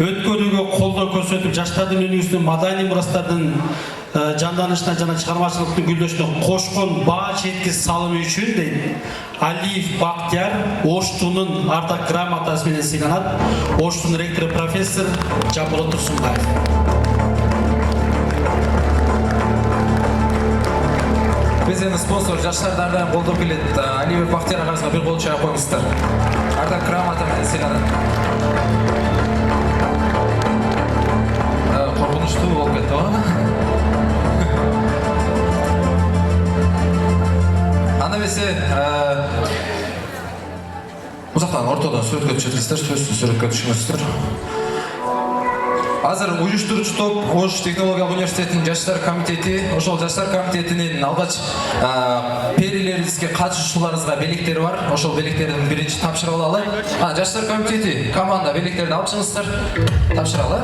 өткөрүүгө колдоо көрсөтүп, жаштардын өнүгүүсүнө, маданий мурастардын жанданышына жана чыгармачылыктын гүлдөшүнө кошкон баа четкис салымы үчүн дейт, Алиев Бактияр Оштунун ардак грамотасы менен сыйланат. Оштунун ректору профессор Жамболот Турсунбаев. Биз эми спонсор жаштардан колдоп келет. Алиев Бактияр агайыбызга бир кол чая коюңуздар. Ардак грамота менен сыйланат. Коркунучтуу болуп кетти го. Анда эмесе узактан ортодон сүрөткө түшөсүздөр, сүрөткө түшүңүздөр. Азыр уюштуруучу топ Ош технологиялык университетинин жаштар комитети, ошол жаштар комитетинин алгач перилери белдеске қатысушыларыңызға белектер бар. Ошол белектерден биринчи тапшырып алалы. Жаштар комитети команда белектерди алып чыгыңыздар. Тапшыралы.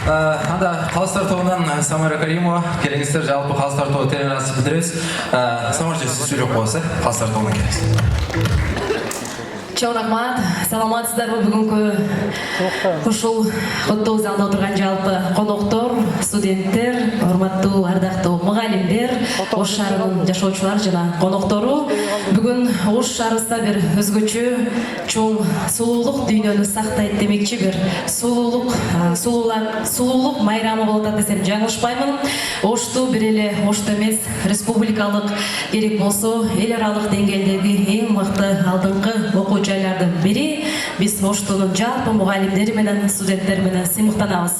Анда қалыстар тобынан Самара Каримова, келіңіздер, жалпы қалыстар тобы терең рас білдіресіз. Самара сіз сөйлеп қойсы, қалыстар тобынан келіңіз. Чоң рахмат, саламатсыздар бүгінгі ушул коттоо залда отурган жалпы коноктор, студенттер, урматтуу ардактуу мугалимдер, Ош шаарынын жашоочулар жана коноктору. Бүгүн Ош шаарыбызда бир өзгөчө чоң сулуулук дүйнөнү сактайт демекчи бир сулуулук майрамы болот десем жаңылышпаймын. Ошту бир эле Ошто эмес, республикалык керек болсо эл аралык деңгээлдеги эң мыкты алдыңкы окуу жайлардын бири. Биз Оштунун жалпы мугалимдери менен студенттер менен сыймыктанабыз.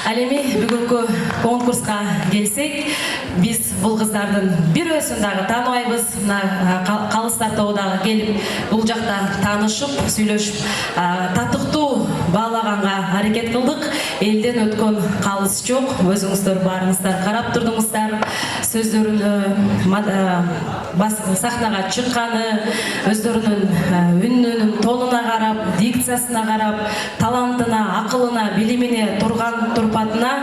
Ал эми бүгүнкү конкурска келсек, биз бул кыздардын бирөөсүн дагы тааныбайбыз. Калыстар тобу дагы келип, бул жакта таанышып, сүйлөшүп, татыктуу баалаганга аракет кылдык. Элден өткөн калыс жок. Өзүңүздөр баарыңыздар карап турдуңуздар. Сөздөрүнү сахнага чыкканы, өздөрүнүн үнүнүн тонуна карап, дикциясына карап, талантына, акылына, билимине, турпатына,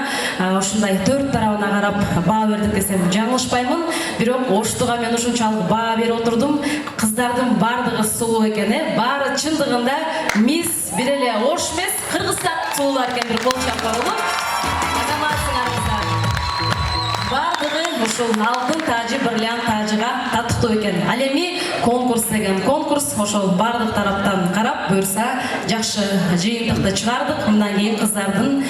ушундай төрт тарабына карап баа бердик десем жаңылышпаймын. Бирок Оштуга мен ушунчалык баа берип отурдум. Кыздардын бардыгы сулуу экен, баары чындыгында мисс бир эле Ош эмес, Кыргызстан сулуулар экен, бир кол чапкылып. Азаматсыңарыңыздар. Бардыгы ушул алтын тажы, бриллиант тажыга татыктуу экен. Ал эми конкурс деген конкурс, ошол бардык тараптан карап, буюрса жакшы жыйынтыкты чыгардык. Мындан кийин кыздардын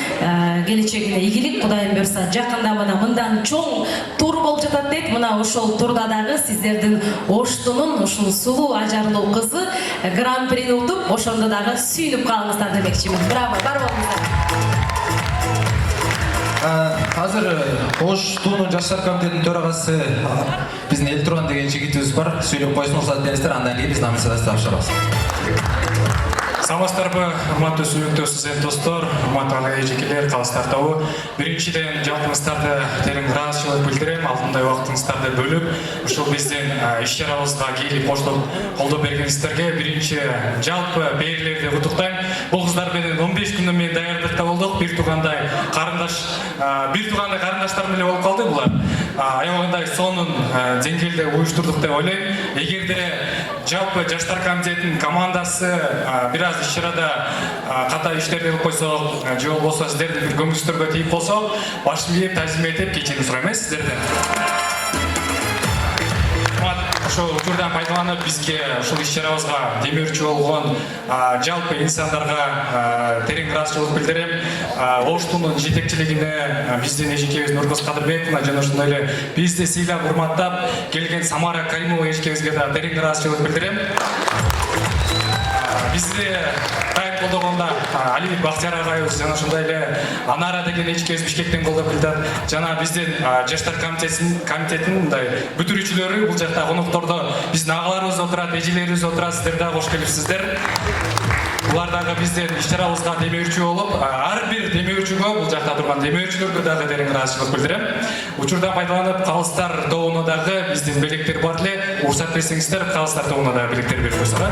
келечегине ийгилик, Кудайым буюрса жакында мындан чоң тур болуп жатат дейт. Мына ошол турда дагы сиздердин Оштунун ушул сулуу ажарлуу кызы гран-прини утуп, ошондо дагы сүйүнүп калыңыздар демекчимин. Браво, бар болуңуздар. Азыр Оштунун жаштар комитетинин төрагасы биздин Элтурган деген жигитибиз бар. Сүйлөп койсун, уруксат бериңиздер, андан кийин биз номинацияды тапшырабыз. Саламатсыздарбы, урматтуу сүйүктүү студент достор, урматтуу ага эжекелер, калыстар тобу. Биринчиден жалпыңыздарды терең ыраазычылык билдирем. Алтындай убактыңыздарды бөлүп, ушул биздин иш-чарабызга келип колдоо бергениңиздерге биринчи жалпы бээрлерди куттуктайм. Бул кыздар менен 15 күндөн бери даярдыкта болдук. Бир туугандай карындаштар менен болуп калды булар. Аябагандай сонун деңгээлде уюштурдук деп ойлойм. Эгерде жалпы жаштар комитетинин командасы бир аз иш-чарада ката иштерди кылып койсок, же болбосо сиздердин бир көңүлүңүздөргө тийип болсо, башын ийип тазим этип кечирим сурайм сиздерден. Ошол учурдан пайдаланып бизге ушул иш-чарабызга демөөрчү болгон жалпы инсандарга терең ыраазычылык билдирем. Оштунун жетекчилигине биздин эжекебиз Нургоз Кадырбековна жана ошондой эле бизди сыйлап урматтап келген Самара Каримова эжекебизге да терең ыраазычылык билдирем. Бизди дайым колдогонда Али Бактияр агайыбыз жана ошондой эле Анара деген эжекебиз Бишкектен колдоп билдирет. Жана биздин жаштар комитетинин мындай бүтүрүүчүлөрү бул жакта коноктордо биздин агаларыбыз отурат, эжелерибиз отурат, сиздер дагы кош келипсиздер. Булар дагы биздин иш-чарабызга демөөрчү болуп, ар бир демөөрчүгө, бул жакта турган демөөрчүлөргө дагы терең ыраазычылык билдирем. Учурдан пайдаланып калыстар тобуна дагы биздин белектер бар эле. Уруксат берсеңиздер, калыстар тобуна дагы белектер берип койсок.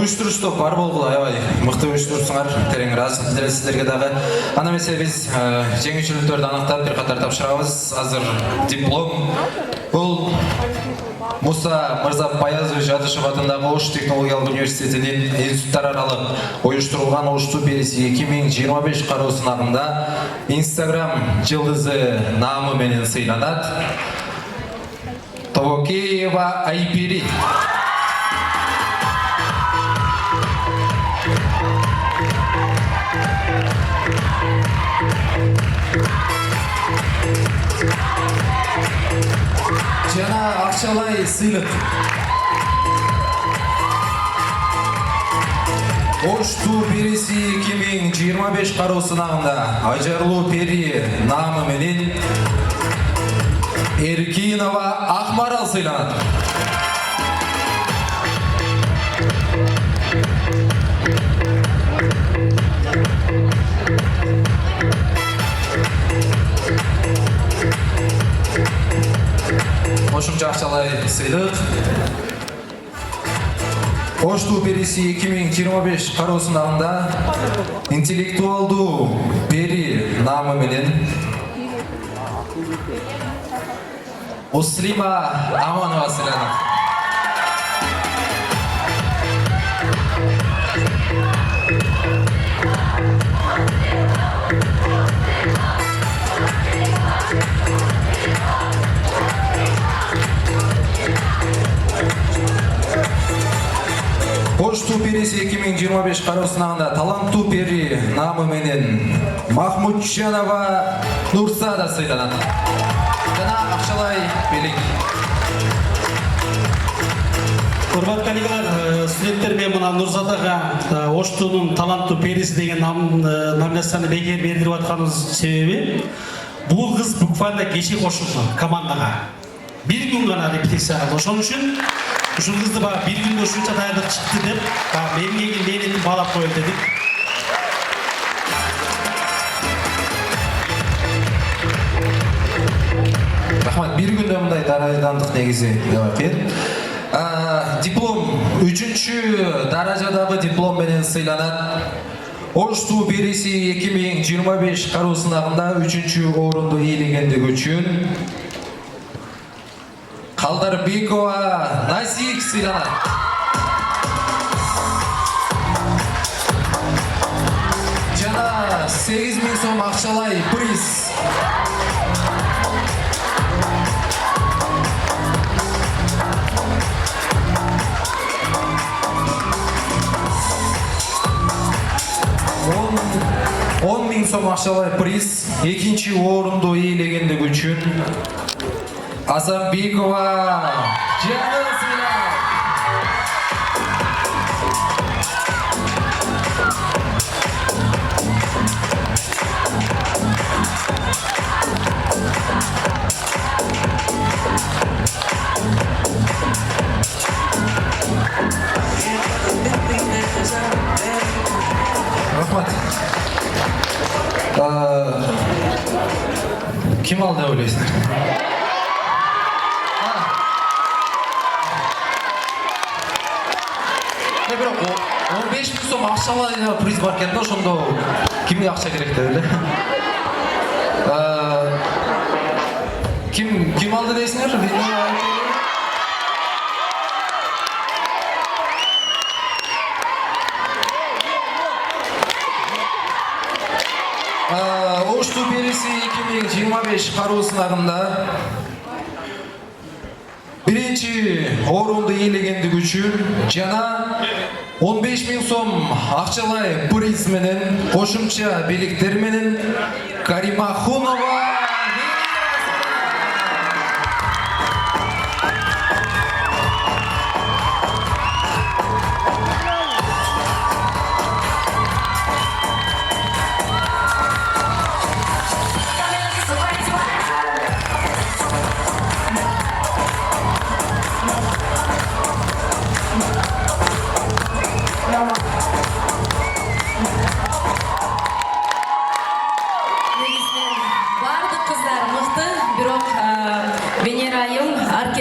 уюштурушта бар болгула, аябай мыкты уюштурупсуңар, терең ыраазычылык билдиребиз силерге дагы. Анда эмесе биз жеңүүчүлөрдү аныктап бир катар тапшырабыз. Азыр диплом. Бул Муса Мырзабаязович Жадышев атындагы Ош технологиялык университетинин институттар аралык уюштурулган Ошту бериси 2025 кароо сынагында Instagram жылдызы наамы менен сыйланат. Тобокеева Айпири. Жана акчалай сыйлык. Ошту бериси 2025 кароо сынагында Ажарлуу Пери наамы менен Эркинова Акмарал сыйланат. Ошончо акчалай сыйлык. Ошту бериси 2025 кароо сынагында интеллектуалдуу Пери наамы менен Услима Аманова сыйланат. Ошту бериси 2025 кароо сынагында таланттуу Пери наамы менен Махмутжанова Нурсада сыйланат. Жана акчалай белек. Урматтуу коллегалар, студенттер мен мына Нурзадага Оштунун таланттуу периси деген номинацияны бекер бердирип атканыбыз себеби бул кыз буквально кече кошулду командага. Бир күн гана репетицияга. Ошон үчүн ушул кызды баа бир күндө ушунча даярдык чыкты деп, менин мээнетин баалап коелу дедик. Рахмат, бир күндө мындай даражадандык негизи кыйын. Диплом 3-чү даражадагы диплом менен сыйланат. Ошту бериси 2025 кароо сынагында 3-чү орунду ээлегендиги үчүн Калдарбекова Насик сыйланат. Жана 8000 сом акчалай приз. Он 1000 сом акчалай приз. Экинчи орунду ээлегендиги үчүн Азамбекова Жана сыйланат. Рахмат. Ким алды деп ойлойсуңар? Бирок 15 000 сом акчалай приз бар экен да, ошондо кимге акча керек деп эле. Ким алды дейсиңер? Ошту бериси 2025 кароо сынагында биринчи орунду ээлегендиги үчүн жана 15 000 сом акчалай приз менен кошумча белектер менен Каримахунова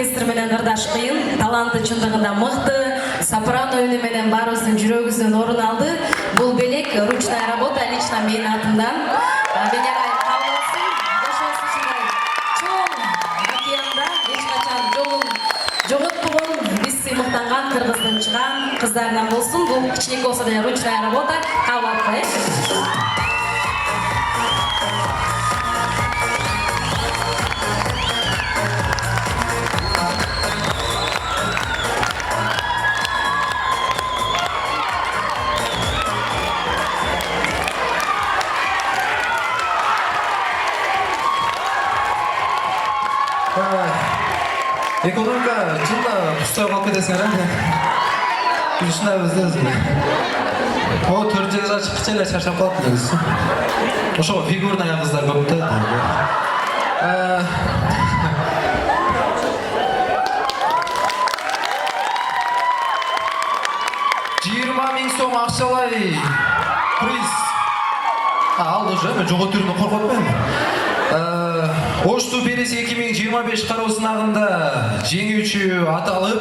оркестр менен ырдаш кыйын, таланты чындыгында мыкты, сопрано үнү менен баарыбыздын жүрөгүбүздөн орун алды. Бул белек ручная работа лично менин атымдан. Менен айым кабыл алсын, жашоосу ушундай чоң океанда эч качан жолун жоготпогон, биз сыймыктанган Кыргыздын чыган кыздарынан болсун. Бул кичинекей болсо да ручная работа, кабыл алып коеюн. Экономика чында кустай калып кетесиңер, ушундай өзү. О, 4 жылга чыкчу эле чарчап калат негизи. Ошого фигурный кыздар көп да. 20 000 сом акчалай приз. Алды же, мен жого түрүнө коркотпойм. Ошту Берес 2025 кароо сынагында жеңүүчү аталып,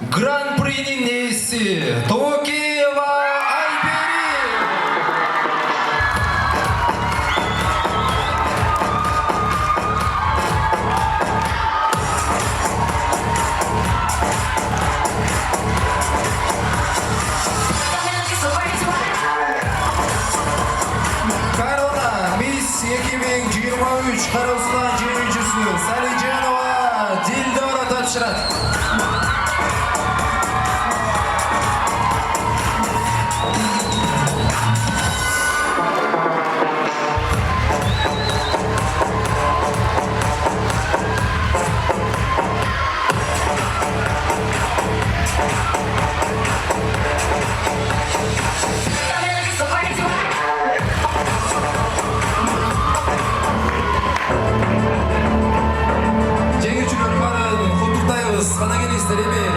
Гран-принин ээси Токиева Айбери. Корона Мисс 2023 кароосунун жеңүүчүсү Салижанова Дилдора тапшырат. Жеңүүчүлөр баарын куттуктайбыз. Кана келиңиздер эми.